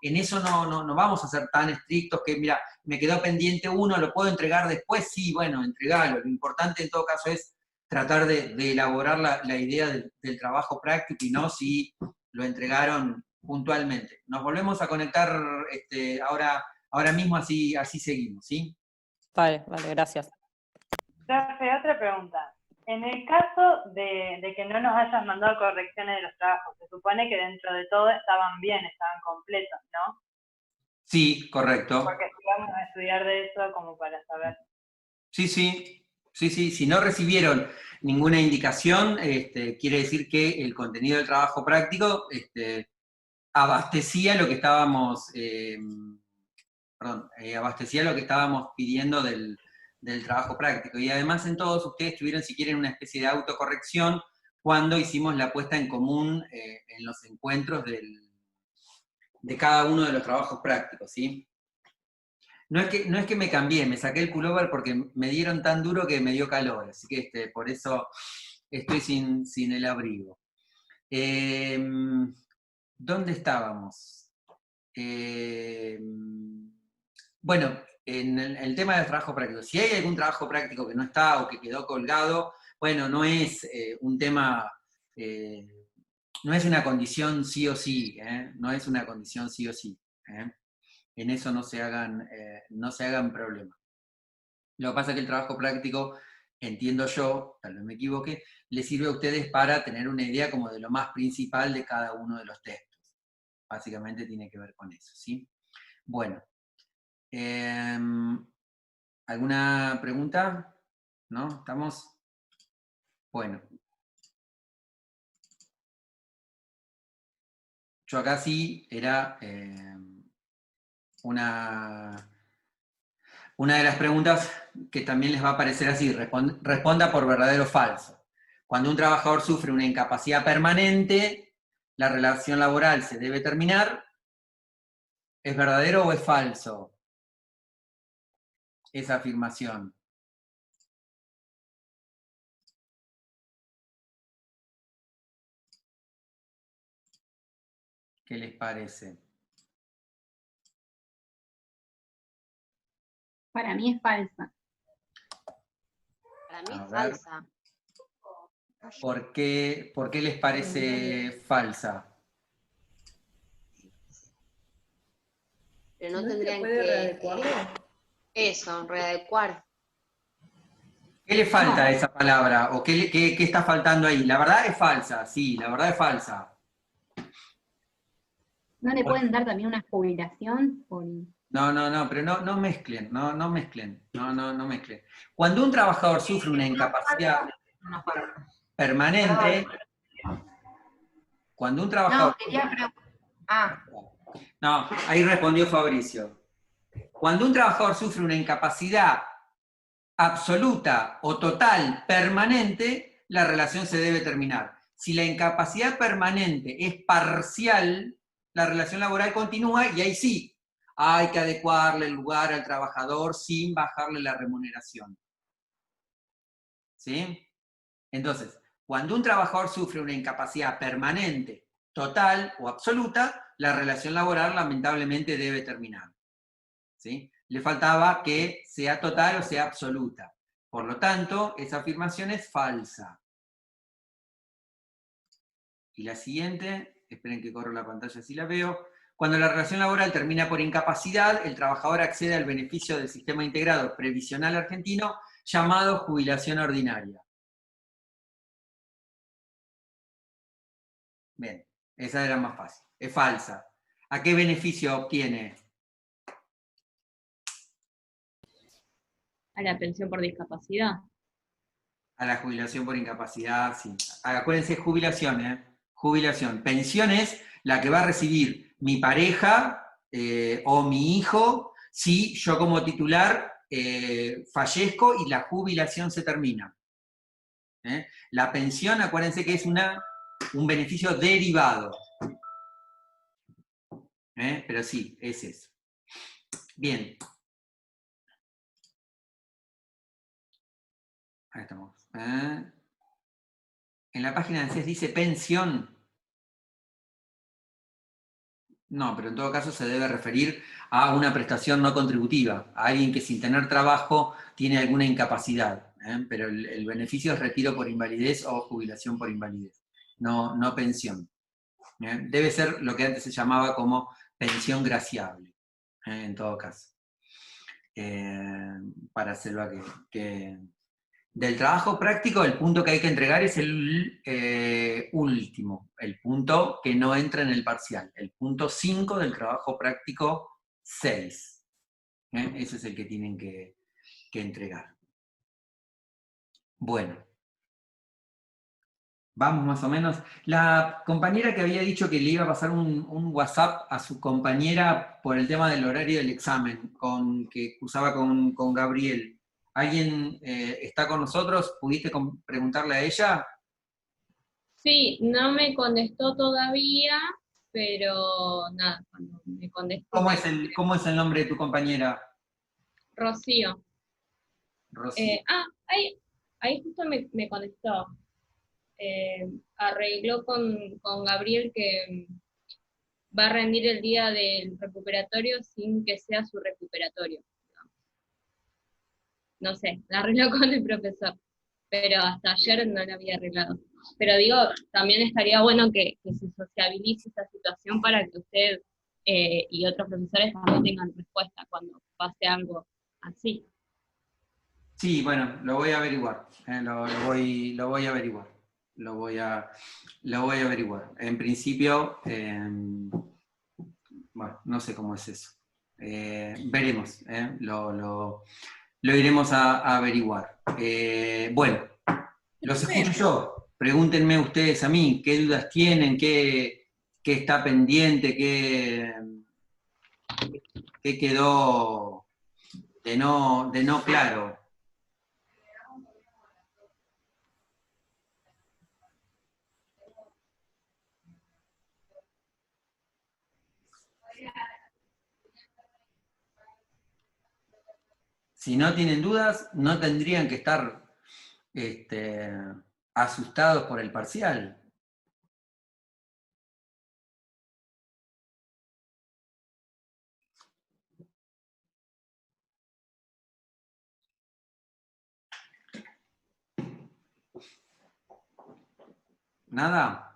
en eso no vamos a ser tan estrictos que, mira, me quedó pendiente uno, ¿lo puedo entregar después? Sí, bueno, entregalo. Lo importante en todo caso es tratar de elaborar la idea del trabajo práctico y no si lo entregaron puntualmente. Nos volvemos a conectar ahora mismo, así seguimos, ¿sí? Vale, gracias. Profe, otra pregunta. En el caso de que no nos hayas mandado correcciones de los trabajos, se supone que dentro de todo estaban bien, estaban completos, ¿no? Sí, correcto. Porque si vamos a estudiar de eso como para saber. Sí. Si no recibieron ninguna indicación, quiere decir que el contenido del trabajo práctico abastecía lo que estábamos, abastecía lo que estábamos pidiendo del trabajo práctico. Y además en todos ustedes tuvieron, si quieren, una especie de autocorrección cuando hicimos la puesta en común en los encuentros de cada uno de los trabajos prácticos, ¿sí? No es que me cambié, me saqué el pullover porque me dieron tan duro que me dio calor, así que por eso estoy sin el abrigo. ¿Dónde estábamos? Bueno, en el tema del trabajo práctico. Si hay algún trabajo práctico que no está o que quedó colgado, bueno, no es un tema, no es una condición sí o sí, no es una condición sí o sí. En eso no se hagan problemas. Lo que pasa es que el trabajo práctico, entiendo yo, tal vez me equivoque, les sirve a ustedes para tener una idea como de lo más principal de cada uno de los textos. Básicamente tiene que ver con eso, ¿sí? Bueno. ¿Alguna pregunta? ¿No? ¿Estamos? Bueno. Yo acá sí era una de las preguntas que también les va a parecer así, responda por verdadero o falso. Cuando un trabajador sufre una incapacidad permanente, la relación laboral se debe terminar. ¿Es verdadero o es falso esa afirmación? ¿Qué les parece? Para mí es falsa. Para mí es falsa. ¿Por qué les parece falsa? Pero no ¿No tendrían se puede que... readecuarlo? Eso, readecuar. ¿Qué le falta a esa palabra? ¿O qué está faltando ahí? La verdad es falsa, sí, la verdad es falsa. ¿No le pueden dar también una jubilación? No, pero no mezclen, no mezclen. Cuando un trabajador sufre una incapacidad permanente, cuando un trabajador... No, ahí respondió Fabricio. Cuando un trabajador sufre una incapacidad absoluta o total, permanente, la relación se debe terminar. Si la incapacidad permanente es parcial, la relación laboral continúa y ahí sí, hay que adecuarle el lugar al trabajador sin bajarle la remuneración. ¿Sí? Entonces, cuando un trabajador sufre una incapacidad permanente total o absoluta, la relación laboral lamentablemente debe terminar. ¿Sí? Le faltaba que sea total o sea absoluta. Por lo tanto, esa afirmación es falsa. Y la siguiente, esperen que corro la pantalla si la veo. Cuando la relación laboral termina por incapacidad, el trabajador accede al beneficio del sistema integrado previsional argentino llamado jubilación ordinaria. Bien, esa era más fácil. Es falsa. ¿A qué beneficio obtiene? A la pensión por discapacidad. A la jubilación por incapacidad, sí. Acuérdense, jubilación, ¿eh? Jubilación. Pensión es la que va a recibir mi pareja o mi hijo si yo como titular fallezco y la jubilación se termina. La pensión, acuérdense que es un beneficio derivado. Pero sí, es eso. Bien. Ahí estamos. En la página de ANSES dice pensión. No, pero en todo caso se debe referir a una prestación no contributiva, a alguien que sin tener trabajo tiene alguna incapacidad. Pero el beneficio es retiro por invalidez o jubilación por invalidez, no pensión. Debe ser lo que antes se llamaba como pensión graciable, en todo caso. Para hacerlo que del trabajo práctico, el punto que hay que entregar es el último, el punto que no entra en el parcial, el punto 5 del trabajo práctico 6. Ese es el que tienen que entregar. Bueno. Vamos más o menos. La compañera que había dicho que le iba a pasar un WhatsApp a su compañera por el tema del horario del examen, que cursaba con Gabriel. ¿Alguien está con nosotros? ¿Pudiste preguntarle a ella? Sí, no me contestó todavía, pero nada, cuando me contestó. ¿Cómo es el nombre de tu compañera? Rocío. Rocío. Ahí justo me contestó. Arregló con Gabriel que va a rendir el día del recuperatorio sin que sea su recuperatorio. No sé, la arregló con el profesor, pero hasta ayer no la había arreglado. Pero digo, también estaría bueno que se sociabilice esa situación para que usted y otros profesores también tengan respuesta cuando pase algo así. Sí, bueno, lo voy a averiguar. Lo voy a averiguar. Lo voy a averiguar. En principio, bueno, no sé cómo es eso. Veremos. Lo iremos a averiguar. Bueno, los escucho yo. Pregúntenme ustedes a mí, ¿qué dudas tienen? ¿Qué está pendiente? ¿Qué quedó de no claro? Si no tienen dudas, no tendrían que estar asustados por el parcial. ¿Nada?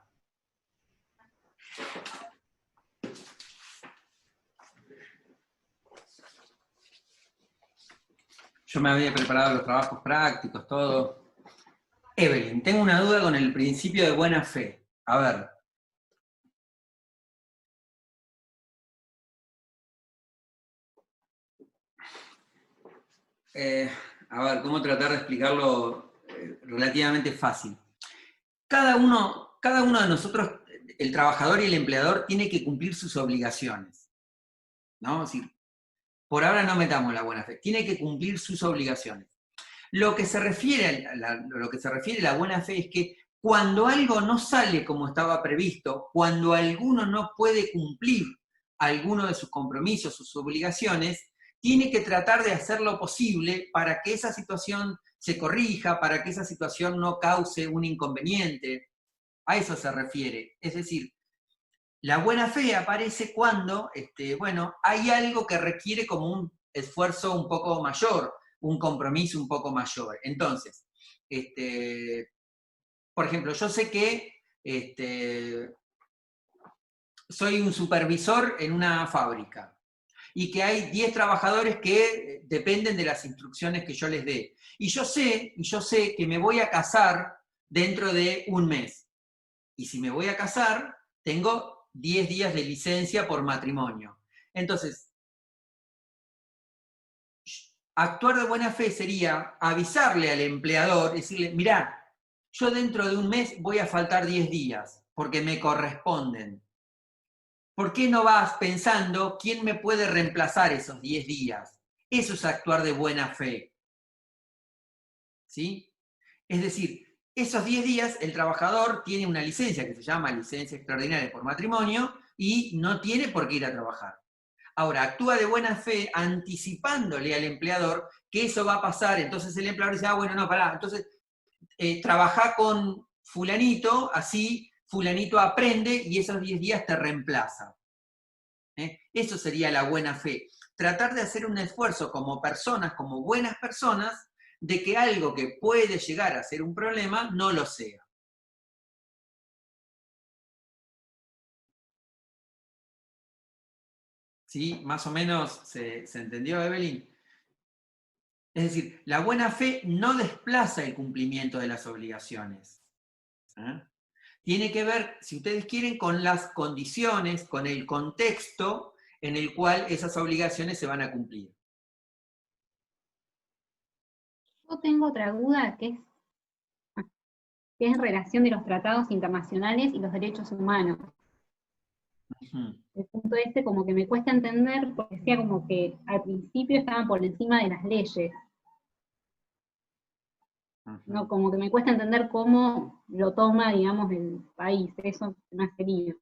Yo me había preparado los trabajos prácticos, todo. Evelyn, tengo una duda con el principio de buena fe. A ver. A ver, ¿cómo tratar de explicarlo relativamente fácil? Cada uno de nosotros, el trabajador y el empleador, tiene que cumplir sus obligaciones. ¿No? Es decir, por ahora no metamos la buena fe. Tiene que cumplir sus obligaciones. Lo que se refiere a la buena fe es que cuando algo no sale como estaba previsto, cuando alguno no puede cumplir alguno de sus compromisos, sus obligaciones, tiene que tratar de hacer lo posible para que esa situación se corrija, para que esa situación no cause un inconveniente. A eso se refiere. Es decir, La buena fe aparece cuando, bueno, hay algo que requiere como un esfuerzo un poco mayor, un compromiso un poco mayor. Entonces, por ejemplo, yo sé que soy un supervisor en una fábrica y que hay 10 trabajadores que dependen de las instrucciones que yo les dé. Y yo sé que me voy a casar dentro de un mes. Y si me voy a casar, tengo 10 días de licencia por matrimonio. Entonces, actuar de buena fe sería avisarle al empleador, decirle, mirá, yo dentro de un mes voy a faltar 10 días, porque me corresponden. ¿Por qué no vas pensando quién me puede reemplazar esos 10 días? Eso es actuar de buena fe. ¿Sí? Es decir, esos 10 días el trabajador tiene una licencia que se llama licencia extraordinaria por matrimonio y no tiene por qué ir a trabajar. Ahora, actúa de buena fe anticipándole al empleador que eso va a pasar. Entonces el empleador dice, bueno, no, pará, entonces trabajá con fulanito, así fulanito aprende y esos 10 días te reemplaza. Eso sería la buena fe. Tratar de hacer un esfuerzo como personas, como buenas personas, de que algo que puede llegar a ser un problema no lo sea. ¿Sí? Más o menos se entendió, Evelyn. Es decir, la buena fe no desplaza el cumplimiento de las obligaciones. Tiene que ver, si ustedes quieren, con las condiciones, con el contexto en el cual esas obligaciones se van a cumplir. Yo tengo otra duda que es en relación de los tratados internacionales y los derechos humanos. El punto como que me cuesta entender, porque decía como que al principio estaban por encima de las leyes. No, como que me cuesta entender cómo lo toma, digamos, el país. Eso me ha querido.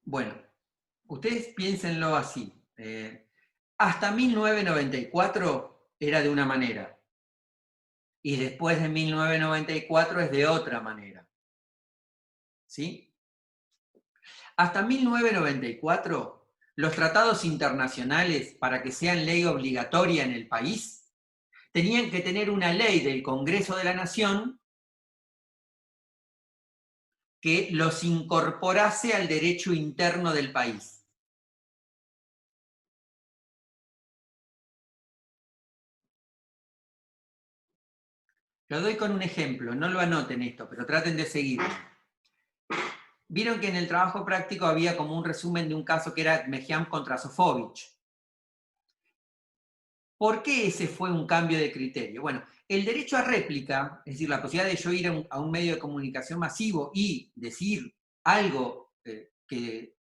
Bueno, ustedes piénsenlo así. Hasta 1994 era de una manera. Y después de 1994 es de otra manera. ¿Sí? Hasta 1994, los tratados internacionales, para que sean ley obligatoria en el país, tenían que tener una ley del Congreso de la Nación que los incorporase al derecho interno del país. Lo doy con un ejemplo, no lo anoten esto, pero traten de seguirlo. Vieron que en el trabajo práctico había como un resumen de un caso que era Mejiam contra Sofovich. ¿Por qué ese fue un cambio de criterio? Bueno, el derecho a réplica, es decir, la posibilidad de yo ir a un medio de comunicación masivo y decir algo,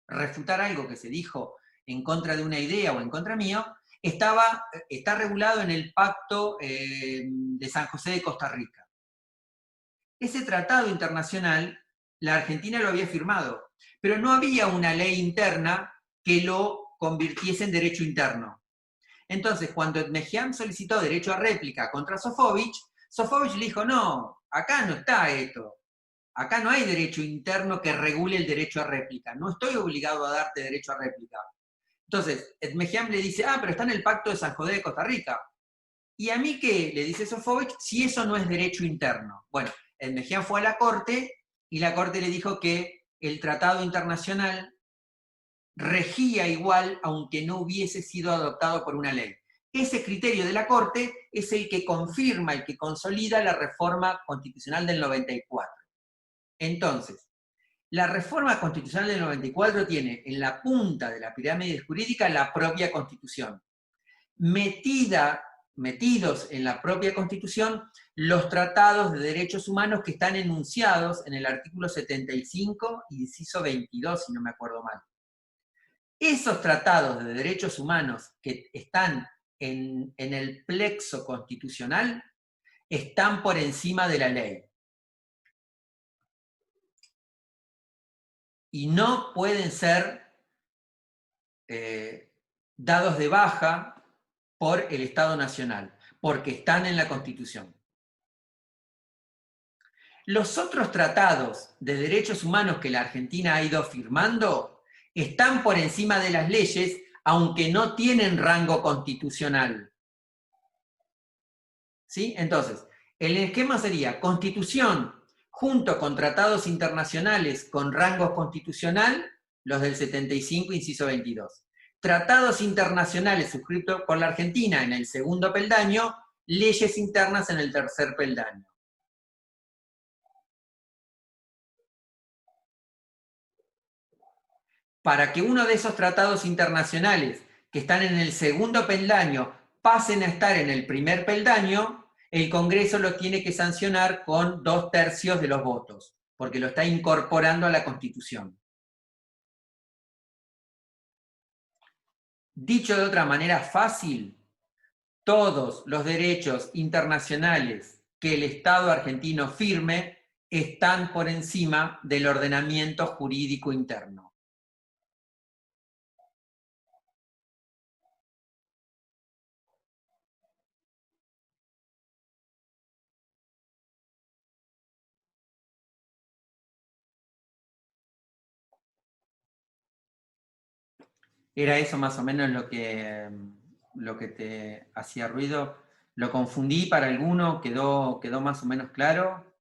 refutar algo que se dijo en contra de una idea o en contra mío, está regulado en el Pacto de San José de Costa Rica. Ese tratado internacional, la Argentina lo había firmado, pero no había una ley interna que lo convirtiese en derecho interno. Entonces, cuando Mejiam solicitó derecho a réplica contra Sofovich, Sofovich le dijo, no, acá no está esto. Acá no hay derecho interno que regule el derecho a réplica. No estoy obligado a darte derecho a réplica. Entonces, Mejiam le dice, pero está en el Pacto de San José de Costa Rica. ¿Y a mí qué? Le dice Sofovich, si eso no es derecho interno. Bueno, Mejiam fue a la Corte y la Corte le dijo que el tratado internacional regía igual aunque no hubiese sido adoptado por una ley. Ese criterio de la Corte es el que confirma, el que consolida la reforma constitucional del 94. Entonces, la reforma constitucional del 94 tiene en la punta de la pirámide jurídica la propia Constitución. Metidos en la propia Constitución los tratados de derechos humanos que están enunciados en el artículo 75 y inciso 22, si no me acuerdo mal. Esos tratados de derechos humanos que están en el plexo constitucional están por encima de la ley. Y no pueden ser dados de baja por el Estado Nacional, porque están en la Constitución. Los otros tratados de derechos humanos que la Argentina ha ido firmando están por encima de las leyes, aunque no tienen rango constitucional. ¿Sí? Entonces, el esquema sería Constitución junto con tratados internacionales con rango constitucional, los del 75, inciso 22. Tratados internacionales suscritos por la Argentina en el segundo peldaño, leyes internas en el tercer peldaño. Para que uno de esos tratados internacionales que están en el segundo peldaño pasen a estar en el primer peldaño, el Congreso lo tiene que sancionar con 2/3 de los votos, porque lo está incorporando a la Constitución. Dicho de otra manera fácil, todos los derechos internacionales que el Estado argentino firme están por encima del ordenamiento jurídico interno. ¿Era eso más o menos lo que te hacía ruido? ¿Lo confundí para alguno? ¿Quedó más o menos claro?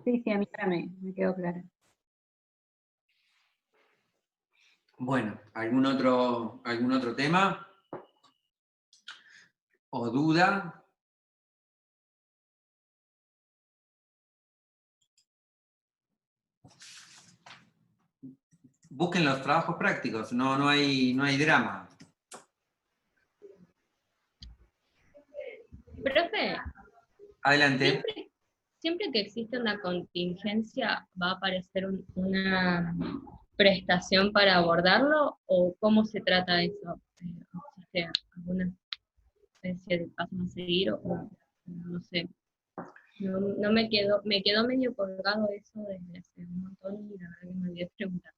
Sí, a mí también me quedó claro. Bueno, ¿algún otro tema? ¿O duda? Busquen los trabajos prácticos, no hay drama. Profe, Adelante. siempre que existe una contingencia, ¿va a aparecer una prestación para abordarlo? ¿O cómo se trata eso? ¿Existe alguna especie de paso a seguir? O no sé. No me quedó medio colgado eso desde hace un montón y la verdad que me olvidé preguntar.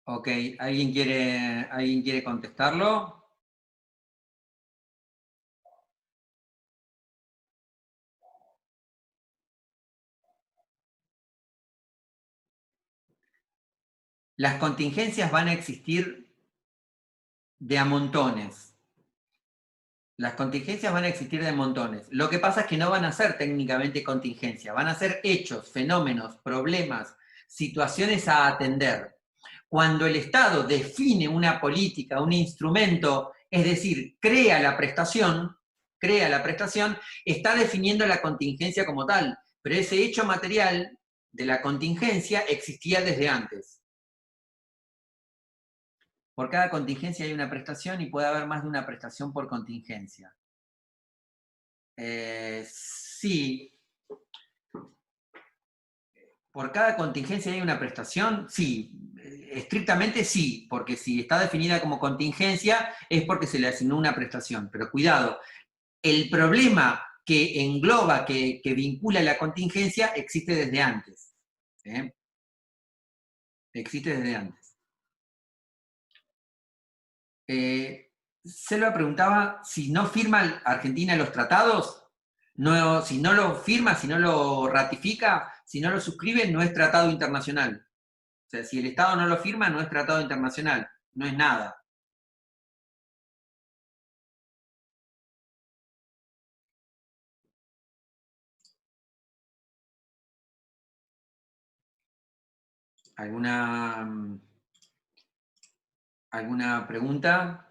Ok, ¿alguien quiere contestarlo? Las contingencias van a existir de a montones. Las contingencias van a existir de montones. Lo que pasa es que no van a ser técnicamente contingencias, van a ser hechos, fenómenos, problemas, situaciones a atender. Cuando el Estado define una política, un instrumento, es decir, crea la prestación, está definiendo la contingencia como tal, pero ese hecho material de la contingencia existía desde antes. Por cada contingencia hay una prestación y puede haber más de una prestación por contingencia. Sí. ¿Por cada contingencia hay una prestación? Sí. Estrictamente sí, porque si está definida como contingencia es porque se le asignó una prestación. Pero cuidado, el problema que engloba, que vincula la contingencia, existe desde antes. Existe desde antes. Selva preguntaba si no firma Argentina los tratados, si no lo firma, si no lo ratifica, si no lo suscribe, no es tratado internacional. O sea, si el Estado no lo firma, no es tratado internacional, no es nada. ¿Alguna pregunta?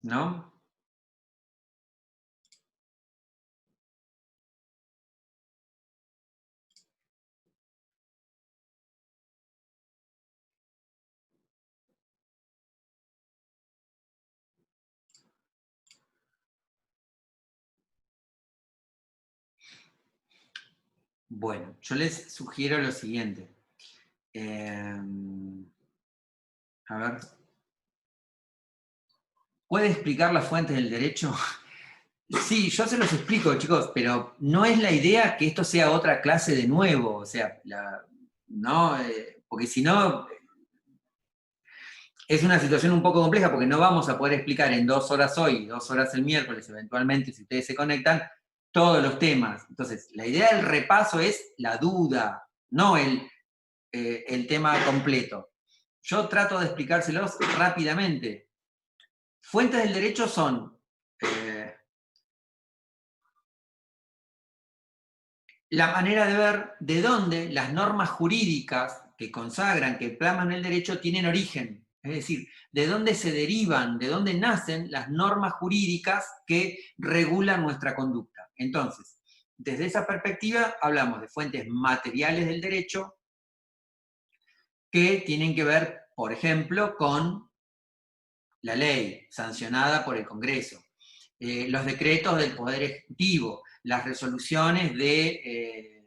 ¿No? Bueno, yo les sugiero lo siguiente. A ver. ¿Puede explicar las fuentes del derecho? Sí, yo se los explico, chicos, pero no es la idea que esto sea otra clase de nuevo, o sea, no, porque si no, es una situación un poco compleja, porque no vamos a poder explicar en 2 horas hoy, 2 horas el miércoles, eventualmente, si ustedes se conectan, todos los temas. Entonces, la idea del repaso es la duda, no el tema completo. Yo trato de explicárselos rápidamente. Fuentes del derecho son la manera de ver de dónde las normas jurídicas que consagran, que plasman el derecho, tienen origen. Es decir, de dónde se derivan, de dónde nacen las normas jurídicas que regulan nuestra conducta. Entonces, desde esa perspectiva hablamos de fuentes materiales del derecho que tienen que ver, por ejemplo, con la ley sancionada por el Congreso, los decretos del Poder Ejecutivo, las resoluciones de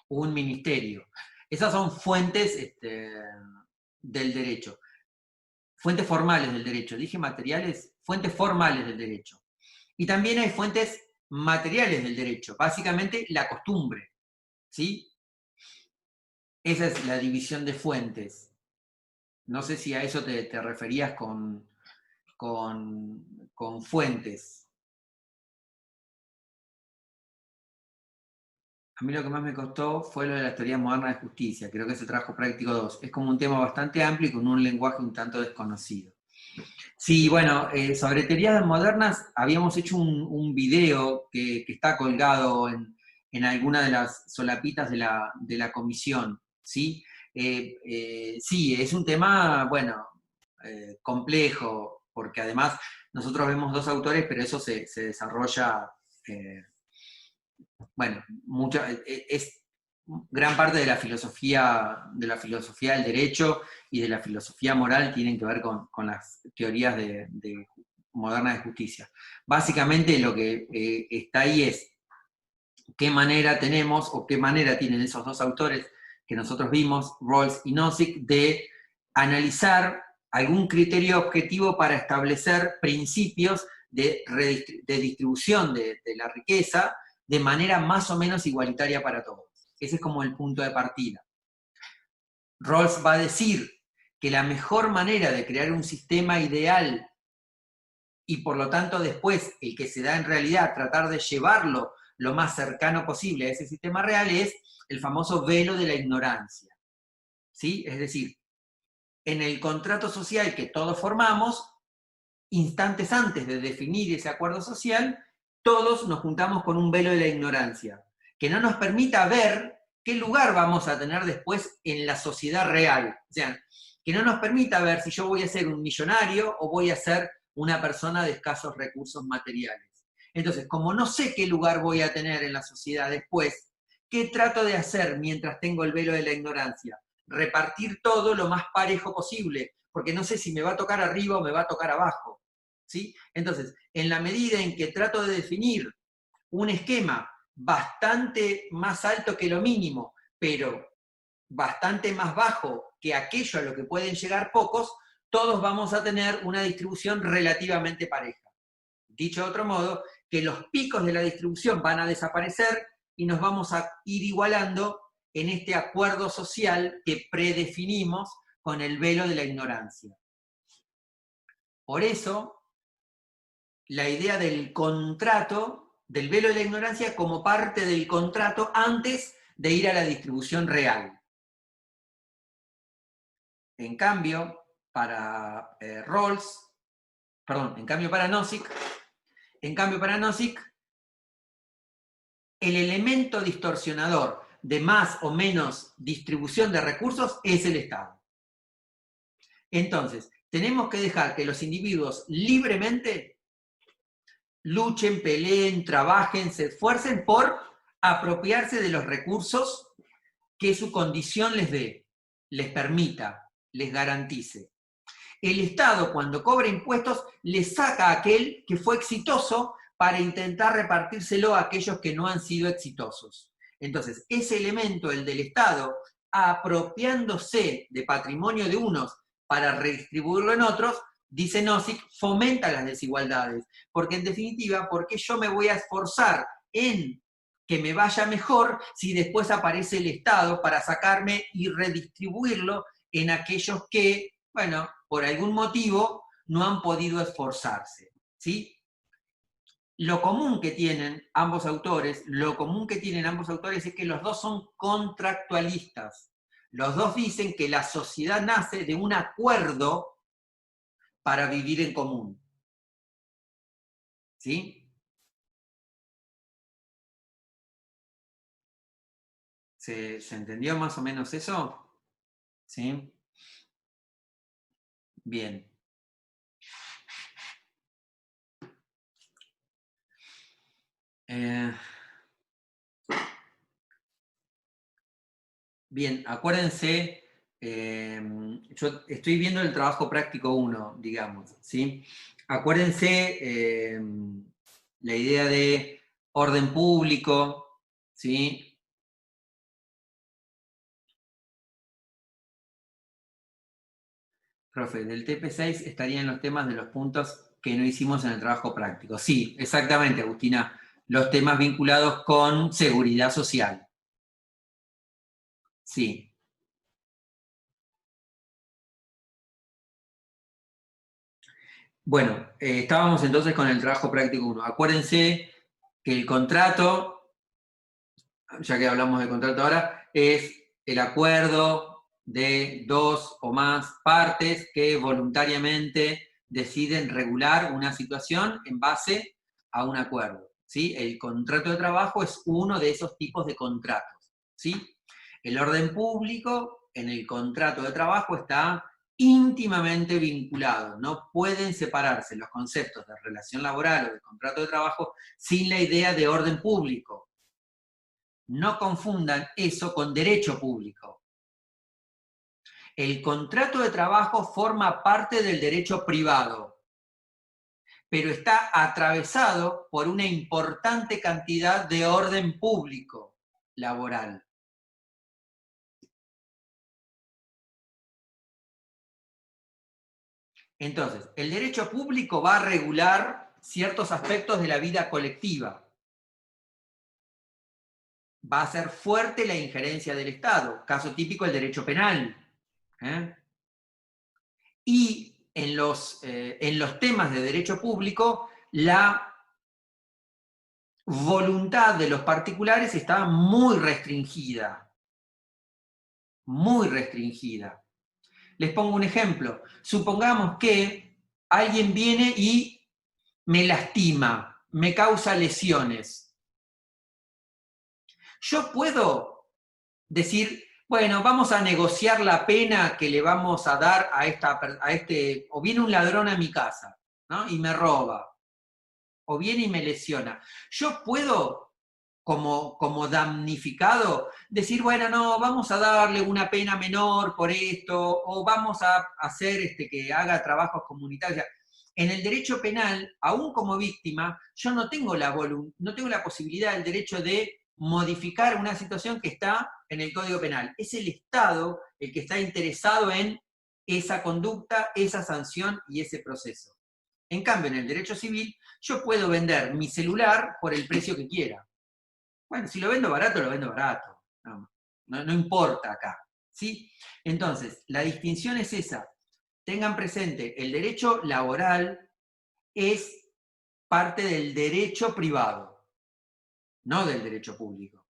un ministerio. Esas son fuentes del derecho. Fuentes formales del derecho. Dije materiales, fuentes formales del derecho. Y también hay fuentes materiales del derecho, básicamente la costumbre, ¿sí? Esa es la división de fuentes. No sé si a eso te referías con fuentes. A mí lo que más me costó fue lo de las teorías modernas de justicia, creo que es el trabajo práctico 2. Es como un tema bastante amplio y con un lenguaje un tanto desconocido. Sí, bueno, sobre teorías modernas habíamos hecho un video que está colgado en alguna de las solapitas de la comisión, ¿sí? Sí, es un tema, bueno, complejo, porque además nosotros vemos 2 autores, pero eso se desarrolla, bueno, es gran parte de la filosofía del derecho y de la filosofía moral tienen que ver con las teorías modernas de justicia. Básicamente lo que está ahí es qué manera tenemos, o qué manera tienen esos 2 autores que nosotros vimos, Rawls y Nozick, de analizar algún criterio objetivo para establecer principios de distribución de la riqueza de manera más o menos igualitaria para todos. Ese es como el punto de partida. Rawls va a decir que la mejor manera de crear un sistema ideal, y por lo tanto después el que se da en realidad, tratar de llevarlo lo más cercano posible a ese sistema real, es el famoso velo de la ignorancia. ¿Sí? Es decir, en el contrato social que todos formamos, instantes antes de definir ese acuerdo social, todos nos juntamos con un velo de la ignorancia, que no nos permita ver qué lugar vamos a tener después en la sociedad real. O sea, que no nos permita ver si yo voy a ser un millonario o voy a ser una persona de escasos recursos materiales. Entonces, como no sé qué lugar voy a tener en la sociedad después, ¿qué trato de hacer mientras tengo el velo de la ignorancia? Repartir todo lo más parejo posible, porque no sé si me va a tocar arriba o me va a tocar abajo. ¿Sí? Entonces, en la medida en que trato de definir un esquema bastante más alto que lo mínimo, pero bastante más bajo que aquello a lo que pueden llegar pocos, todos vamos a tener una distribución relativamente pareja. Dicho de otro modo, que los picos de la distribución van a desaparecer y nos vamos a ir igualando en este acuerdo social que predefinimos con el velo de la ignorancia. Por eso, la idea del contrato, del velo de la ignorancia como parte del contrato antes de ir a la distribución real. En cambio, para para Nozick, el elemento distorsionador de más o menos distribución de recursos es el Estado. Entonces, tenemos que dejar que los individuos libremente luchen, peleen, trabajen, se esfuercen por apropiarse de los recursos que su condición les dé, les permita, les garantice. El Estado, cuando cobra impuestos, le saca a aquel que fue exitoso para intentar repartírselo a aquellos que no han sido exitosos. Entonces, ese elemento, el del Estado, apropiándose de patrimonio de unos para redistribuirlo en otros, dice Nozick, fomenta las desigualdades, porque en definitiva, ¿por qué yo me voy a esforzar en que me vaya mejor si después aparece el Estado para sacarme y redistribuirlo en aquellos que, bueno, por algún motivo no han podido esforzarse, ¿sí? Lo común que tienen ambos autores es que los dos son contractualistas. Los dos dicen que la sociedad nace de un acuerdo para vivir en común. ¿Sí? ¿Se entendió más o menos eso? ¿Sí? Bien. Bien, acuérdense, yo estoy viendo el trabajo práctico 1, digamos, ¿sí? Acuérdense la idea de orden público, ¿sí? Profe, del TP6 estarían los temas de los puntos que no hicimos en el trabajo práctico. Sí, exactamente, Agustina, los temas vinculados con seguridad social. Sí. Bueno, estábamos entonces con el trabajo práctico 1. Acuérdense que el contrato, ya que hablamos de contrato ahora, es el acuerdo de dos o más partes que voluntariamente deciden regular una situación en base a un acuerdo, ¿sí? El contrato de trabajo es uno de esos tipos de contratos, ¿sí? El orden público en el contrato de trabajo está íntimamente vinculados, no pueden separarse los conceptos de relación laboral o de contrato de trabajo sin la idea de orden público. No confundan eso con derecho público. El contrato de trabajo forma parte del derecho privado, pero está atravesado por una importante cantidad de orden público laboral. Entonces, el derecho público va a regular ciertos aspectos de la vida colectiva. Va a ser fuerte la injerencia del Estado, caso típico el derecho penal. Y en los temas de derecho público, la voluntad de los particulares está muy restringida. Muy restringida. Les pongo un ejemplo. Supongamos que alguien viene y me lastima, me causa lesiones. Yo puedo decir, bueno, vamos a negociar la pena que le vamos a dar a este, o viene un ladrón a mi casa, ¿no? Y me roba, o viene y me lesiona. Yo puedo, como damnificado, decir, bueno, no, vamos a darle una pena menor por esto, o vamos a hacer que haga trabajos comunitarios. En el derecho penal, aún como víctima, yo no tengo la posibilidad, el derecho de modificar una situación que está en el Código Penal. Es el Estado el que está interesado en esa conducta, esa sanción y ese proceso. En cambio, en el derecho civil, yo puedo vender mi celular por el precio que quiera. Bueno, si lo vendo barato, lo vendo barato. No importa acá, ¿sí? Entonces, la distinción es esa. Tengan presente, el derecho laboral es parte del derecho privado, no del derecho público.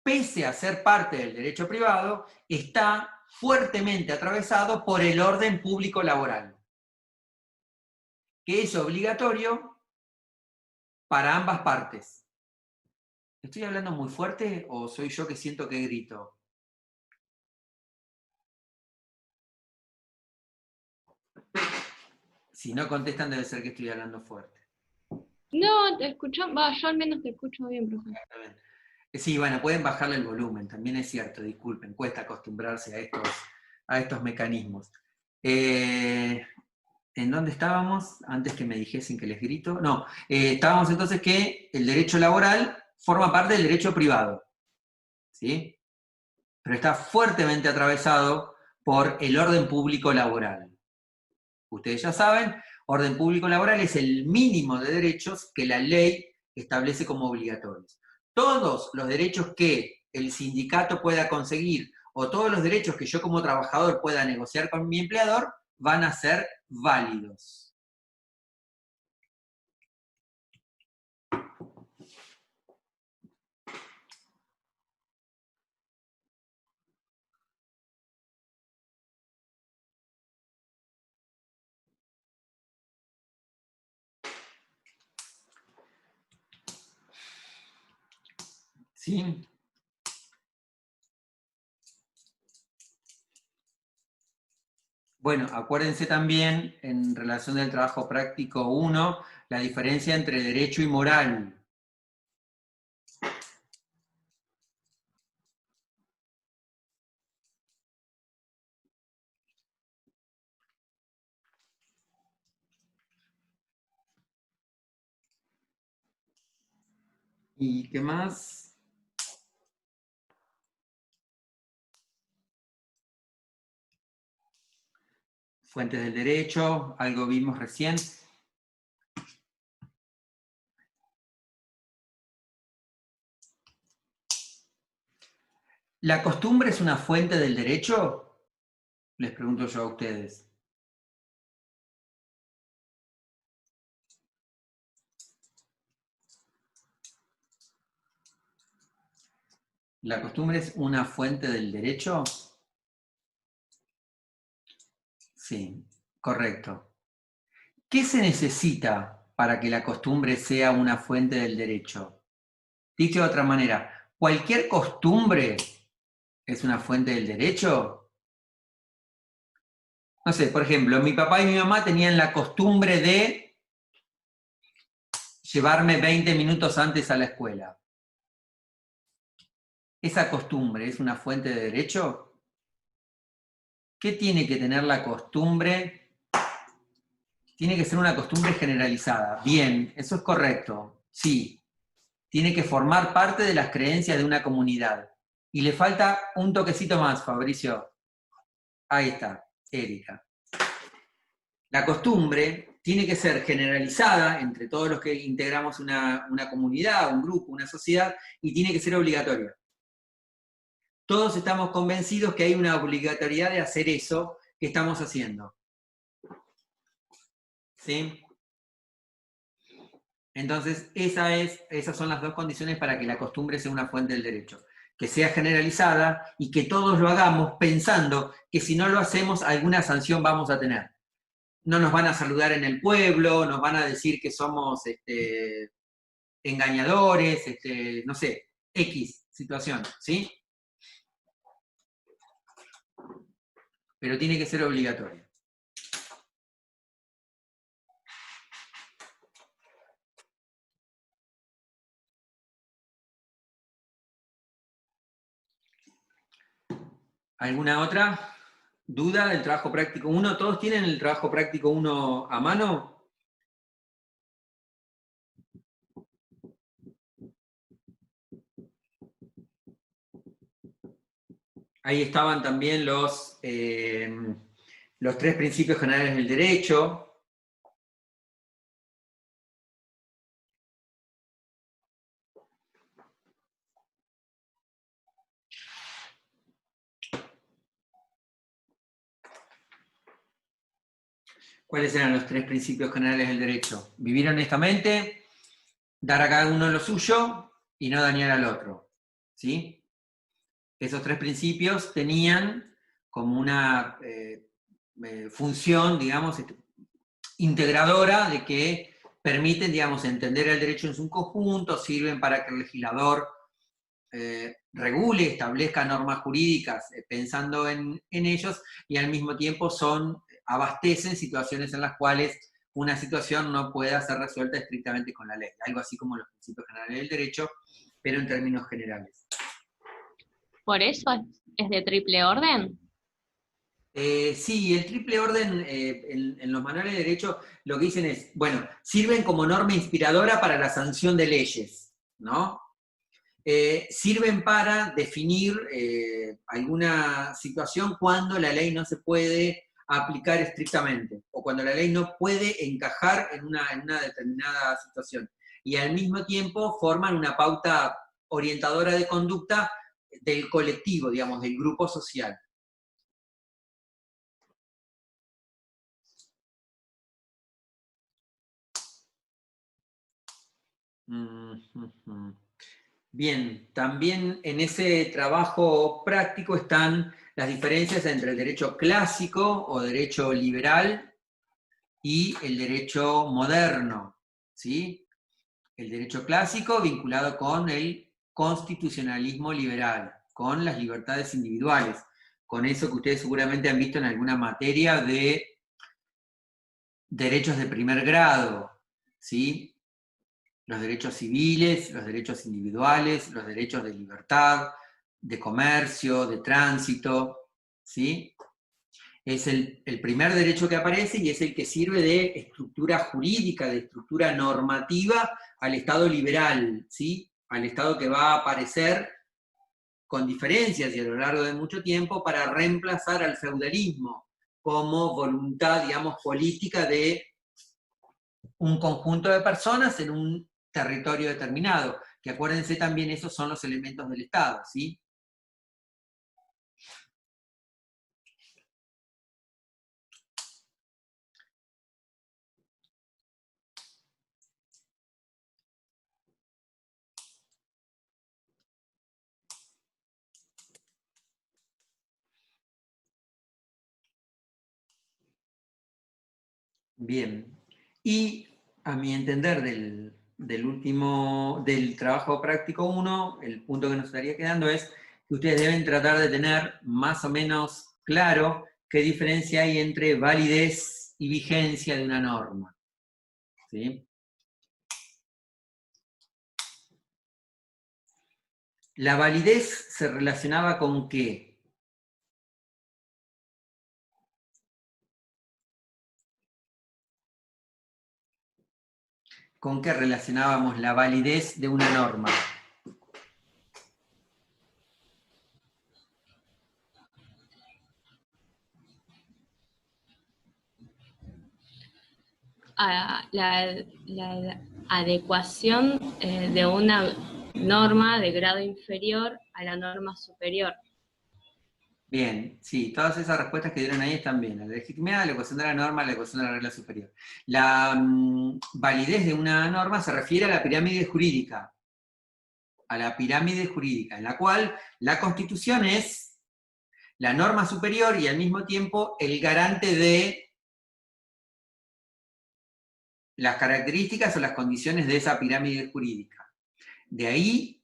Pese a ser parte del derecho privado, está fuertemente atravesado por el orden público laboral, que es obligatorio para ambas partes. ¿Estoy hablando muy fuerte o soy yo que siento que grito? Si no contestan, debe ser que estoy hablando fuerte. No, te escuchamos, yo al menos te escucho bien, profesor. Sí, bueno, pueden bajarle el volumen, también es cierto, disculpen, cuesta acostumbrarse a estos mecanismos. ¿En dónde estábamos? Antes que me dijesen que les grito. No, estábamos entonces que el derecho laboral forma parte del derecho privado, ¿sí? Pero está fuertemente atravesado por el orden público laboral. Ustedes ya saben, orden público laboral es el mínimo de derechos que la ley establece como obligatorios. Todos los derechos que el sindicato pueda conseguir o todos los derechos que yo como trabajador pueda negociar con mi empleador van a ser válidos. ¿Sí? Bueno, acuérdense también, en relación del trabajo práctico 1, la diferencia entre derecho y moral. ¿Y qué más? Fuentes del derecho, algo vimos recién. ¿La costumbre es una fuente del derecho? Les pregunto yo a ustedes. ¿La costumbre es una fuente del derecho? Sí, correcto. ¿Qué se necesita para que la costumbre sea una fuente del derecho? Dicho de otra manera, ¿cualquier costumbre es una fuente del derecho? No sé, por ejemplo, mi papá y mi mamá tenían la costumbre de llevarme 20 minutos antes a la escuela. ¿Esa costumbre es una fuente de derecho? ¿Qué tiene que tener la costumbre? Tiene que ser una costumbre generalizada. Bien, eso es correcto. Sí. Tiene que formar parte de las creencias de una comunidad. Y le falta un toquecito más, Fabricio. Ahí está, Erika. La costumbre tiene que ser generalizada entre todos los que integramos una comunidad, un grupo, una sociedad, y tiene que ser obligatoria. Todos estamos convencidos que hay una obligatoriedad de hacer eso que estamos haciendo. ¿Sí? Entonces, esas son las dos condiciones para que la costumbre sea una fuente del derecho. Que sea generalizada y que todos lo hagamos pensando que si no lo hacemos, alguna sanción vamos a tener. No nos van a saludar en el pueblo, nos van a decir que somos engañadores, no sé, X situación, ¿sí? Pero tiene que ser obligatorio. ¿Alguna otra duda del trabajo práctico 1? ¿Todos tienen el trabajo práctico 1 a mano? Ahí estaban también los 3 principios generales del derecho. ¿Cuáles eran los 3 principios generales del derecho? Vivir honestamente, dar a cada uno lo suyo y no dañar al otro. ¿Sí? Esos 3 principios tenían como una función, digamos, integradora de que permiten, digamos, entender el derecho en su conjunto, sirven para que el legislador regule, establezca normas jurídicas pensando en ellos, y al mismo tiempo abastecen situaciones en las cuales una situación no pueda ser resuelta estrictamente con la ley, algo así como los principios generales del derecho, pero en términos generales. ¿Por eso es de triple orden? Sí, el triple orden en los manuales de derecho lo que dicen es, bueno, sirven como norma inspiradora para la sanción de leyes, ¿no? Sirven para definir alguna situación cuando la ley no se puede aplicar estrictamente, o cuando la ley no puede encajar en una determinada situación. Y al mismo tiempo forman una pauta orientadora de conducta del colectivo, digamos, del grupo social. Bien, también en ese trabajo práctico están las diferencias entre el derecho clásico o derecho liberal y el derecho moderno, ¿sí? El derecho clásico vinculado con el constitucionalismo liberal, con las libertades individuales, con eso que ustedes seguramente han visto en alguna materia de derechos de primer grado, ¿sí? Los derechos civiles, los derechos individuales, los derechos de libertad, de comercio, de tránsito, ¿sí? Es el primer derecho que aparece y es el que sirve de estructura jurídica, de estructura normativa al Estado liberal, ¿sí? Al Estado que va a aparecer con diferencias y a lo largo de mucho tiempo para reemplazar al feudalismo como voluntad, digamos, política de un conjunto de personas en un territorio determinado, que acuérdense también, esos son los elementos del Estado, ¿sí? Bien, y a mi entender del trabajo práctico 1, el punto que nos estaría quedando es que ustedes deben tratar de tener más o menos claro qué diferencia hay entre validez y vigencia de una norma, ¿sí? La validez se relacionaba con ¿qué? ¿Con qué relacionábamos la validez de una norma? A la adecuación de una norma de grado inferior a la norma superior. Bien, sí, todas esas respuestas que dieron ahí están bien. La legitimidad, la ecuación de la norma, la ecuación de la regla superior. La validez de una norma se refiere a la pirámide jurídica. A la pirámide jurídica, en la cual la Constitución es la norma superior y al mismo tiempo el garante de las características o las condiciones de esa pirámide jurídica. De ahí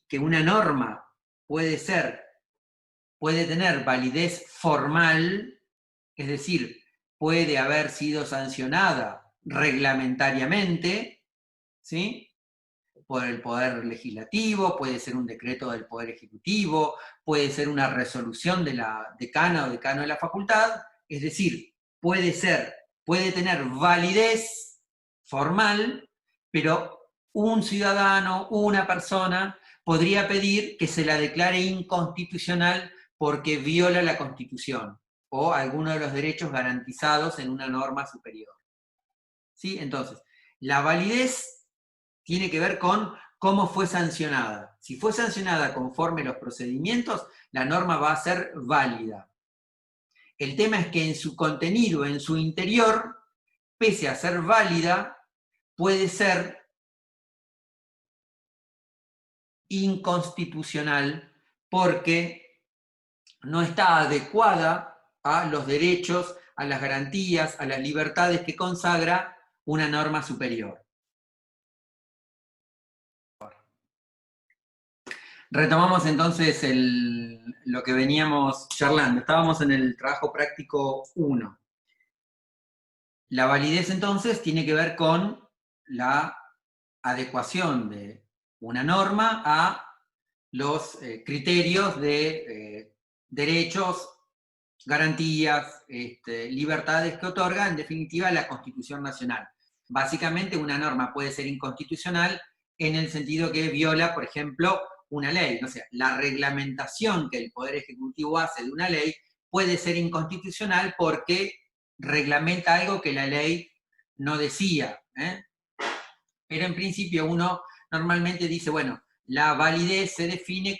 que una norma puede tener validez formal, es decir, puede haber sido sancionada reglamentariamente, ¿sí? Por el Poder Legislativo, puede ser un decreto del Poder Ejecutivo, puede ser una resolución de la decana o decano de la facultad, es decir, puede tener validez formal, pero un ciudadano, una persona, podría pedir que se la declare inconstitucional porque viola la Constitución o alguno de los derechos garantizados en una norma superior. ¿Sí? Entonces, la validez tiene que ver con cómo fue sancionada. Si fue sancionada conforme los procedimientos, la norma va a ser válida. El tema es que en su contenido, en su interior, pese a ser válida, puede ser inconstitucional porque no está adecuada a los derechos, a las garantías, a las libertades que consagra una norma superior. Retomamos entonces lo que veníamos charlando. Estábamos en el trabajo práctico 1. La validez entonces tiene que ver con la adecuación de una norma a los criterios de derechos, garantías, libertades que otorga, en definitiva, la Constitución Nacional. Básicamente, una norma puede ser inconstitucional en el sentido que viola, por ejemplo, una ley. O sea, la reglamentación que el Poder Ejecutivo hace de una ley puede ser inconstitucional porque reglamenta algo que la ley no decía. Pero en principio uno normalmente dice, bueno, la validez se define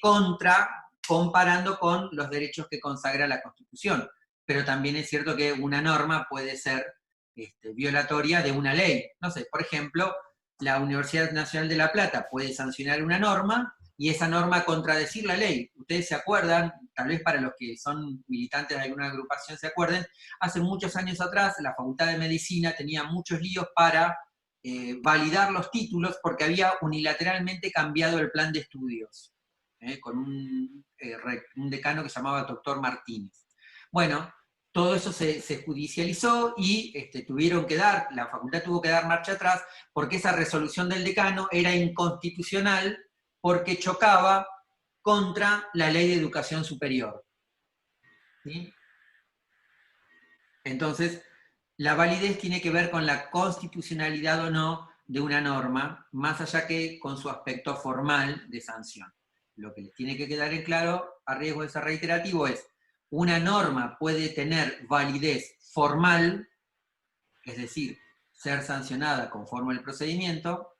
comparando con los derechos que consagra la Constitución. Pero también es cierto que una norma puede ser violatoria de una ley. No sé, por ejemplo, la Universidad Nacional de La Plata puede sancionar una norma y esa norma contradecir la ley. Ustedes se acuerdan, tal vez para los que son militantes de alguna agrupación se acuerden, hace muchos años atrás la Facultad de Medicina tenía muchos líos para validar los títulos porque había unilateralmente cambiado el plan de estudios, con un decano que se llamaba doctor Martínez. Bueno, todo eso se judicializó y la facultad tuvo que dar marcha atrás porque esa resolución del decano era inconstitucional porque chocaba contra la ley de educación superior. ¿Sí? Entonces, la validez tiene que ver con la constitucionalidad o no de una norma, más allá que con su aspecto formal de sanción. Lo que les tiene que quedar en claro, a riesgo de ser reiterativo, es una norma puede tener validez formal, es decir, ser sancionada conforme al procedimiento,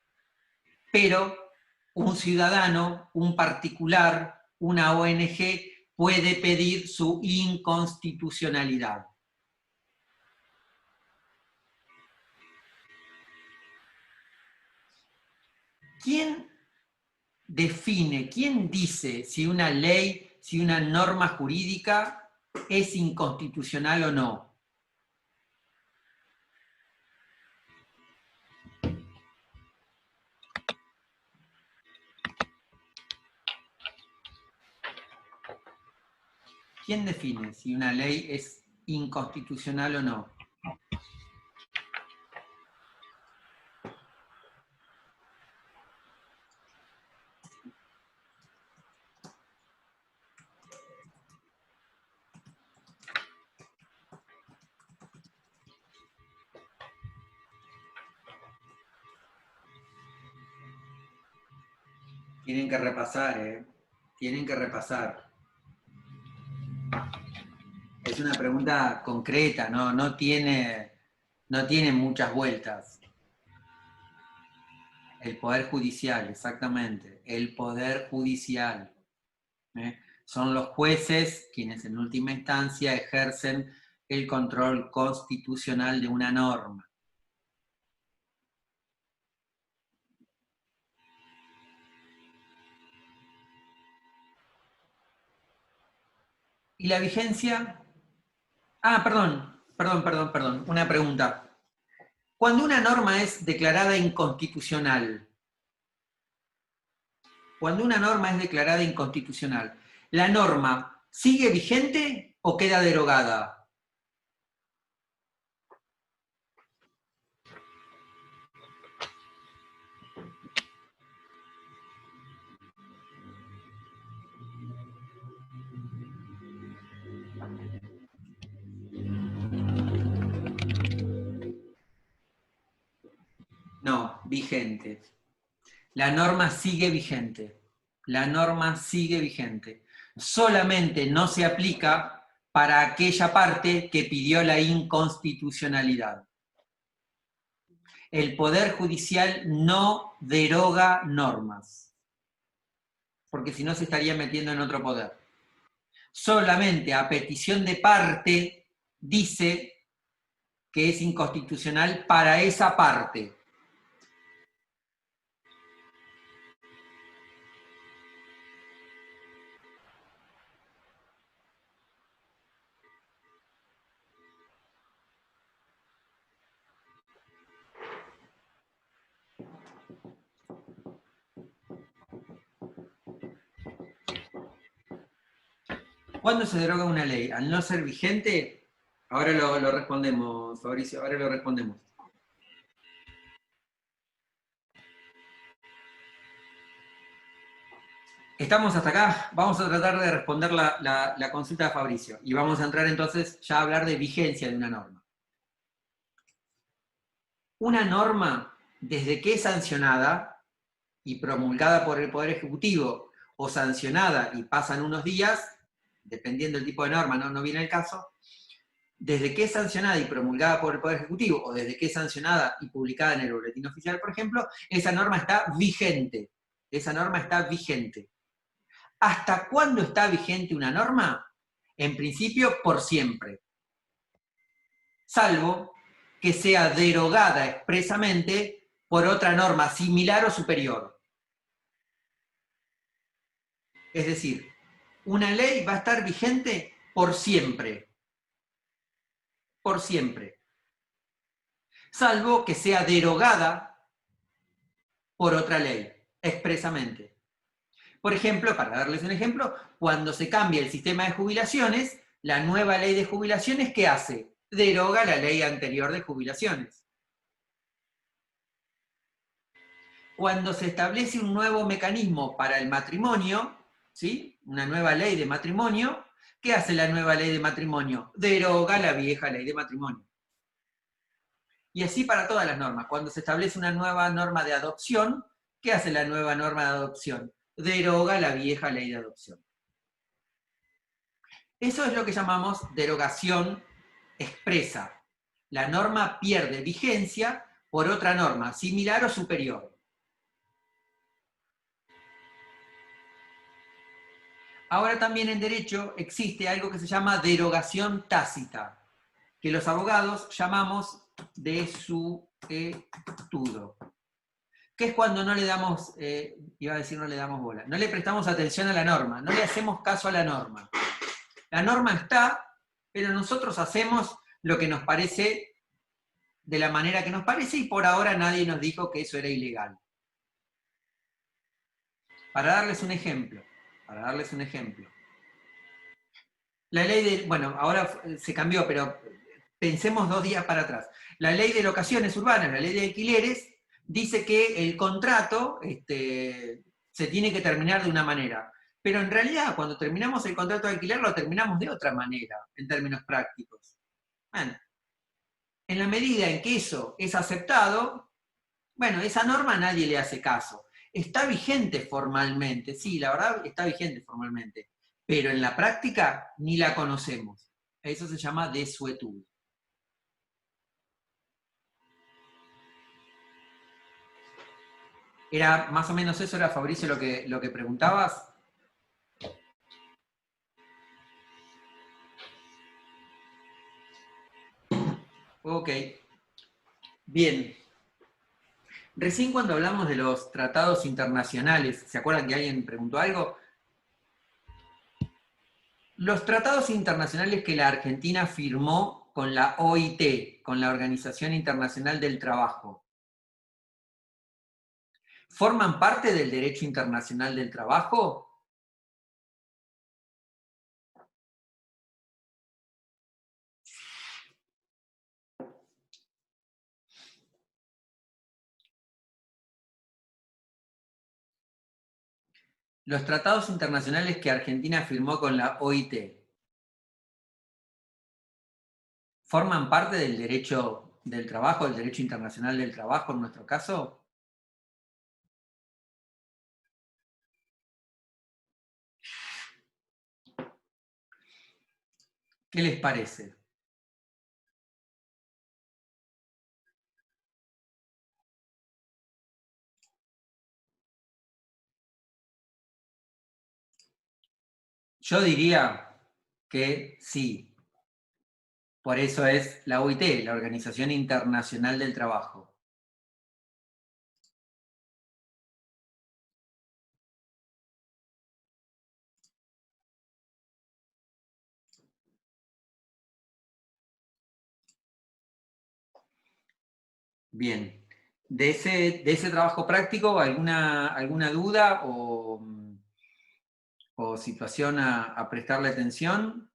pero un ciudadano, un particular, una ONG, puede pedir su inconstitucionalidad. ¿Quién define, quién dice si una ley, si una norma jurídica es inconstitucional o no? ¿Quién define si una ley es inconstitucional o no? Tienen que repasar, tienen que repasar. Es una pregunta concreta, no tiene muchas vueltas. El Poder Judicial, exactamente, el Poder Judicial. Son los jueces quienes en última instancia ejercen el control constitucional de una norma. ¿Y la vigencia? Ah, perdón, una pregunta. Cuando una norma es declarada inconstitucional, ¿la norma sigue vigente o queda derogada? No, vigente. La norma sigue vigente. La norma sigue vigente. Solamente no se aplica para aquella parte que pidió la inconstitucionalidad. El Poder Judicial no deroga normas, porque si no se estaría metiendo en otro poder. Solamente a petición de parte dice que es inconstitucional para esa parte. ¿Cuándo se deroga una ley? Al no ser vigente, ahora lo respondemos, Fabricio, ahora lo respondemos. ¿Estamos hasta acá? Vamos a tratar de responder la consulta de Fabricio. Y vamos a entrar entonces ya a hablar de vigencia de una norma. Una norma, desde que es sancionada y promulgada por el Poder Ejecutivo, o sancionada y pasan unos días, dependiendo del tipo de norma, no viene el caso, desde que es sancionada y promulgada por el Poder Ejecutivo, o desde que es sancionada y publicada en el Boletín Oficial, por ejemplo, esa norma está vigente. Esa norma está vigente. ¿Hasta cuándo está vigente una norma? En principio, por siempre. Salvo que sea derogada expresamente por otra norma similar o superior. Es decir, una ley va a estar vigente por siempre. Por siempre. Salvo que sea derogada por otra ley, expresamente. Por ejemplo, para darles un ejemplo, cuando se cambia el sistema de jubilaciones, la nueva ley de jubilaciones, ¿qué hace? Deroga la ley anterior de jubilaciones. Cuando se establece un nuevo mecanismo para el matrimonio, ¿sí? Una nueva ley de matrimonio, ¿qué hace la nueva ley de matrimonio? Deroga la vieja ley de matrimonio. Y así para todas las normas. Cuando se establece una nueva norma de adopción, ¿qué hace la nueva norma de adopción? Deroga la vieja ley de adopción. Eso es lo que llamamos derogación expresa. La norma pierde vigencia por otra norma, similar o superior. Ahora también en derecho existe algo que se llama derogación tácita, que los abogados llamamos desuetudo. Que es cuando no le damos, iba a decir no le damos bola, no le prestamos atención a la norma, no le hacemos caso a la norma. La norma está, pero nosotros hacemos lo que nos parece de la manera que nos parece y por ahora nadie nos dijo que eso era ilegal. Para darles un ejemplo, la ley de, bueno, ahora se cambió, pero pensemos 2 días para atrás. La ley de locaciones urbanas, la ley de alquileres, dice que el contrato se tiene que terminar de una manera. Pero en realidad, cuando terminamos el contrato de alquiler, lo terminamos de otra manera, en términos prácticos. Bueno, en la medida en que eso es aceptado, bueno, esa norma a nadie le hace caso. Está vigente formalmente, sí, la verdad está vigente formalmente, pero en la práctica ni la conocemos. Eso se llama desuetudo. ¿Era más o menos eso, era Fabricio lo que preguntabas? Ok. Bien. Recién cuando hablamos de los tratados internacionales, ¿se acuerdan que alguien preguntó algo? Los tratados internacionales que la Argentina firmó con la OIT, con la Organización Internacional del Trabajo, ¿forman parte del derecho internacional del trabajo? Los tratados internacionales que Argentina firmó con la OIT, ¿forman parte del derecho del trabajo, del derecho internacional del trabajo en nuestro caso? ¿Qué les parece? Yo diría que sí. Por eso es la OIT, la Organización Internacional del Trabajo. Bien. De ese trabajo práctico, ¿alguna duda o situación a prestarle atención?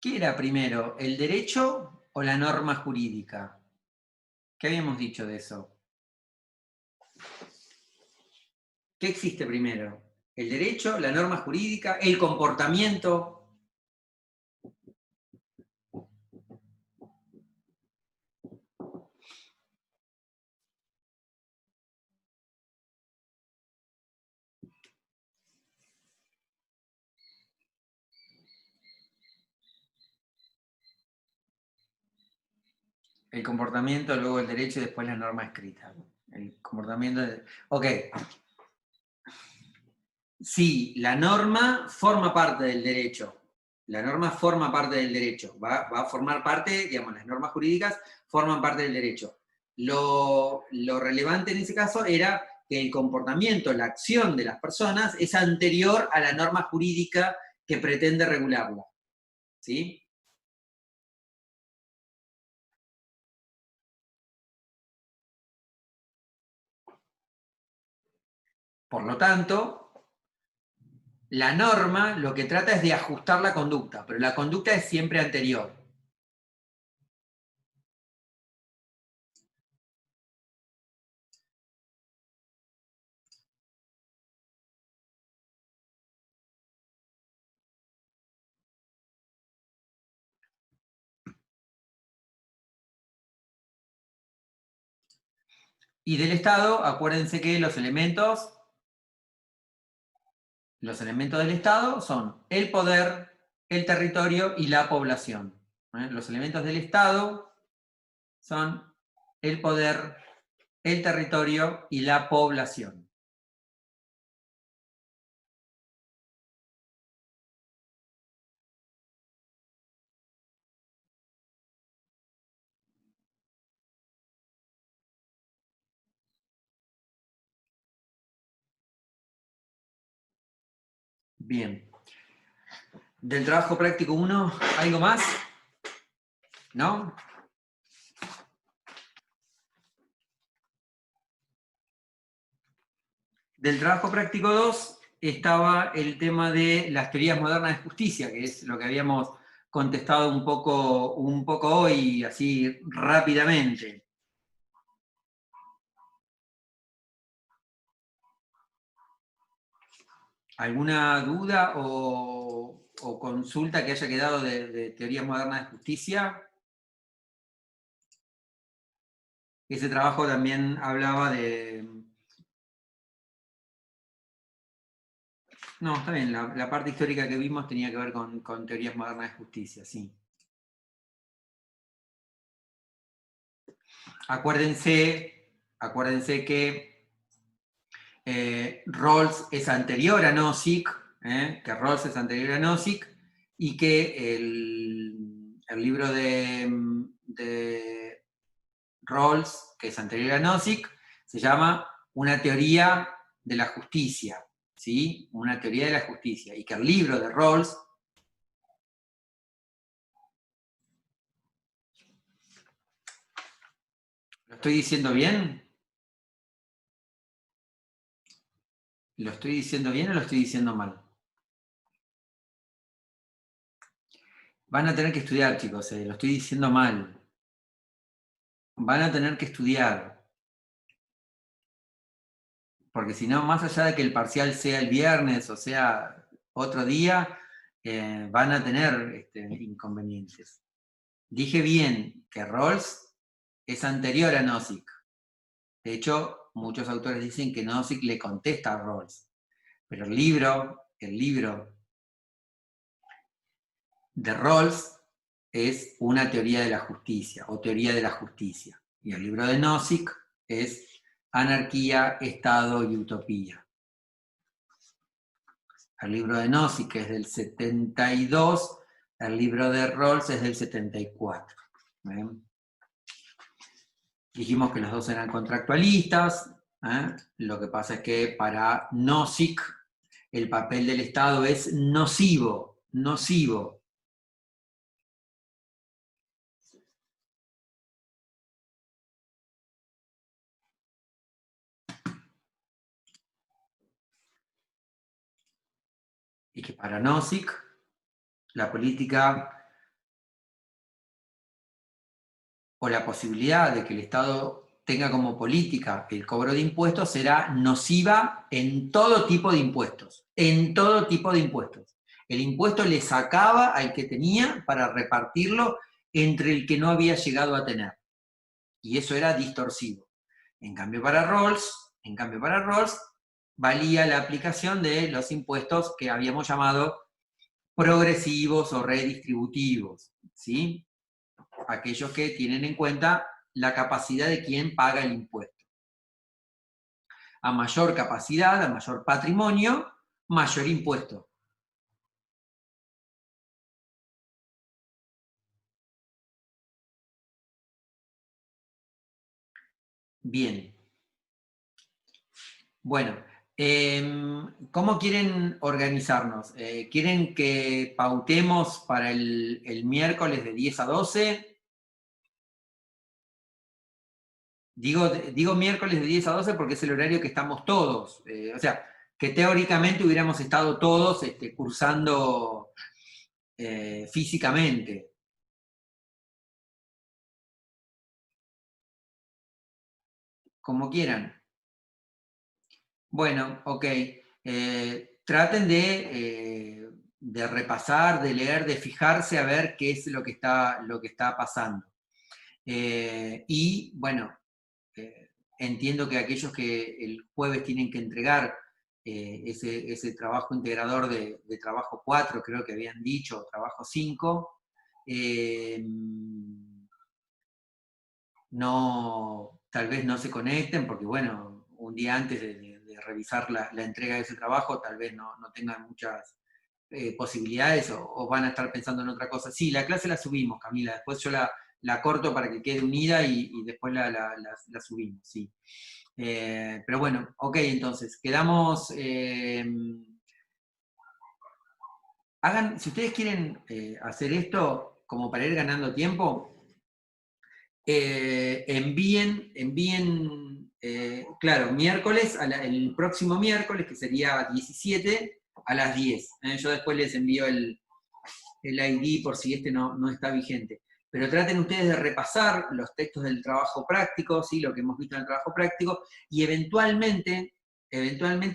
¿Qué era primero, el derecho o la norma jurídica? ¿Qué habíamos dicho de eso? ¿Qué existe primero? ¿El derecho, la norma jurídica, el comportamiento? El comportamiento, luego el derecho y después la norma escrita. El comportamiento... Ok. Sí, la norma forma parte del derecho. La norma forma parte del derecho. Va a formar parte, digamos, las normas jurídicas forman parte del derecho. Lo relevante en ese caso era que el comportamiento, la acción de las personas es anterior a la norma jurídica que pretende regularla. ¿Sí? Por lo tanto, la norma lo que trata es de ajustar la conducta, pero la conducta es siempre anterior. Y del Estado, acuérdense que los elementos del Estado son el poder, el territorio y la población. Los elementos del Estado son el poder, el territorio y la población. Bien. Del trabajo práctico 1, ¿algo más? ¿No? Del trabajo práctico 2 estaba el tema de las teorías modernas de justicia, que es lo que habíamos contestado un poco hoy, así rápidamente. ¿Alguna duda o consulta que haya quedado de teorías modernas de justicia? Ese trabajo también hablaba de... No, está bien, la parte histórica que vimos tenía que ver con teorías modernas de justicia, sí. Acuérdense que Rawls es anterior a Nozick, y que el libro de Rawls, que es anterior a Nozick, se llama Una teoría de la justicia, ¿sí? Una teoría de la justicia, y que el libro de Rawls ¿lo estoy diciendo bien? ¿Lo estoy diciendo bien o lo estoy diciendo mal? Van a tener que estudiar, chicos, lo estoy diciendo mal. Van a tener que estudiar. Porque si no, más allá de que el parcial sea el viernes o sea otro día, van a tener inconvenientes. Dije bien que Rawls es anterior a Nozick. De hecho, muchos autores dicen que Nozick le contesta a Rawls. Pero el libro de Rawls es una teoría de la justicia, o teoría de la justicia. Y el libro de Nozick es Anarquía, Estado y Utopía. El libro de Nozick es del 72, el libro de Rawls es del 74. ¿Ven? Dijimos que los dos eran contractualistas. Lo que pasa es que para Nozick el papel del Estado es nocivo. Y que para Nozick la política o la posibilidad de que el Estado tenga como política que el cobro de impuestos será nociva en todo tipo de impuestos. En todo tipo de impuestos. El impuesto le sacaba al que tenía para repartirlo entre el que no había llegado a tener. Y eso era distorsivo. En cambio para Rawls, valía la aplicación de los impuestos que habíamos llamado progresivos o redistributivos, ¿sí? Aquellos que tienen en cuenta la capacidad de quien paga el impuesto. A mayor capacidad, a mayor patrimonio, mayor impuesto. Bien. Bueno, ¿cómo quieren organizarnos? ¿Quieren que pautemos para el miércoles de 10 a 12? Digo miércoles de 10 a 12 porque es el horario que estamos todos. O sea, que teóricamente hubiéramos estado todos cursando físicamente. Como quieran. Bueno, ok. Traten de repasar, de leer, de fijarse a ver qué es lo que está pasando. Y bueno, entiendo que aquellos que el jueves tienen que entregar ese trabajo integrador de trabajo 4, creo que habían dicho, trabajo 5, tal vez no se conecten, porque bueno, un día antes de revisar la entrega de ese trabajo, tal vez no tengan muchas posibilidades o van a estar pensando en otra cosa. Sí, la clase la subimos, Camila, después yo la corto para que quede unida y después la subimos, sí. Pero bueno, ok, entonces, quedamos... si ustedes quieren hacer esto como para ir ganando tiempo, envíen claro, miércoles, el próximo miércoles, que sería 17, a las 10. Yo después les envío el ID por si no está vigente. Pero traten ustedes de repasar los textos del trabajo práctico, ¿sí? Lo que hemos visto en el trabajo práctico, y eventualmente,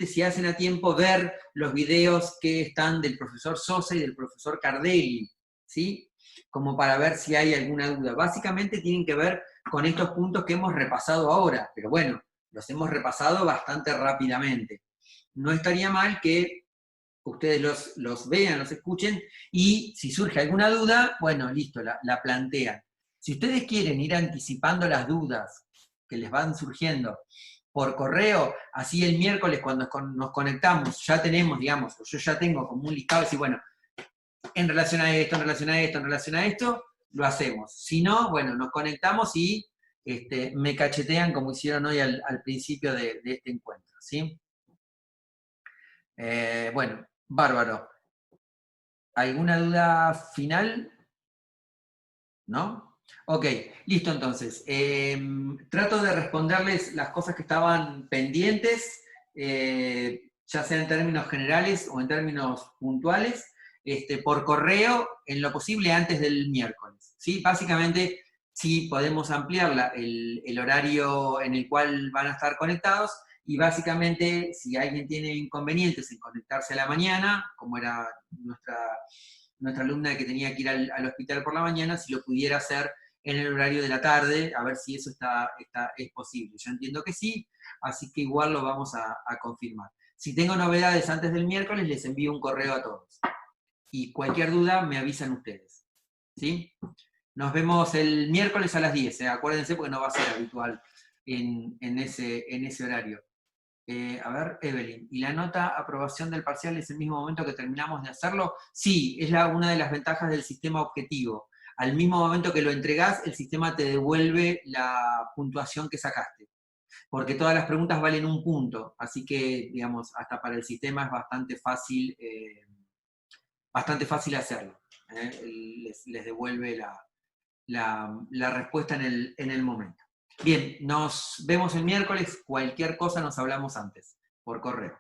si hacen a tiempo, ver los videos que están del profesor Sosa y del profesor Cardelli, ¿sí? Como para ver si hay alguna duda. Básicamente tienen que ver con estos puntos que hemos repasado ahora, pero bueno, los hemos repasado bastante rápidamente. No estaría mal que ustedes los vean, los escuchen, y si surge alguna duda, bueno, listo, la plantean. Si ustedes quieren ir anticipando las dudas que les van surgiendo por correo, así el miércoles cuando nos conectamos, ya tenemos, digamos, yo ya tengo como un listado, y decir, bueno, en relación a esto, en relación a esto, en relación a esto, lo hacemos. Si no, bueno, nos conectamos y me cachetean como hicieron hoy al principio de este encuentro, ¿sí? Bueno, bárbaro. ¿Alguna duda final? ¿No? Ok, listo entonces. Trato de responderles las cosas que estaban pendientes, ya sea en términos generales o en términos puntuales, por correo, en lo posible antes del miércoles. ¿Sí? Básicamente, sí podemos ampliar el horario en el cual van a estar conectados, y básicamente, si alguien tiene inconvenientes en conectarse a la mañana, como era nuestra alumna que tenía que ir al hospital por la mañana, si lo pudiera hacer en el horario de la tarde, a ver si eso es posible. Yo entiendo que sí, así que igual lo vamos a confirmar. Si tengo novedades antes del miércoles, les envío un correo a todos. Y cualquier duda, me avisan ustedes. ¿Sí? Nos vemos el miércoles a las 10, acuérdense, porque no va a ser habitual en ese horario. A ver, Evelyn, ¿y la nota aprobación del parcial es el mismo momento que terminamos de hacerlo? Sí, es una de las ventajas del sistema objetivo. Al mismo momento que lo entregás, el sistema te devuelve la puntuación que sacaste, porque todas las preguntas valen un punto, así que, digamos, hasta para el sistema es bastante fácil hacerlo. Les devuelve la respuesta en el momento. Bien, nos vemos el miércoles, cualquier cosa nos hablamos antes, por correo.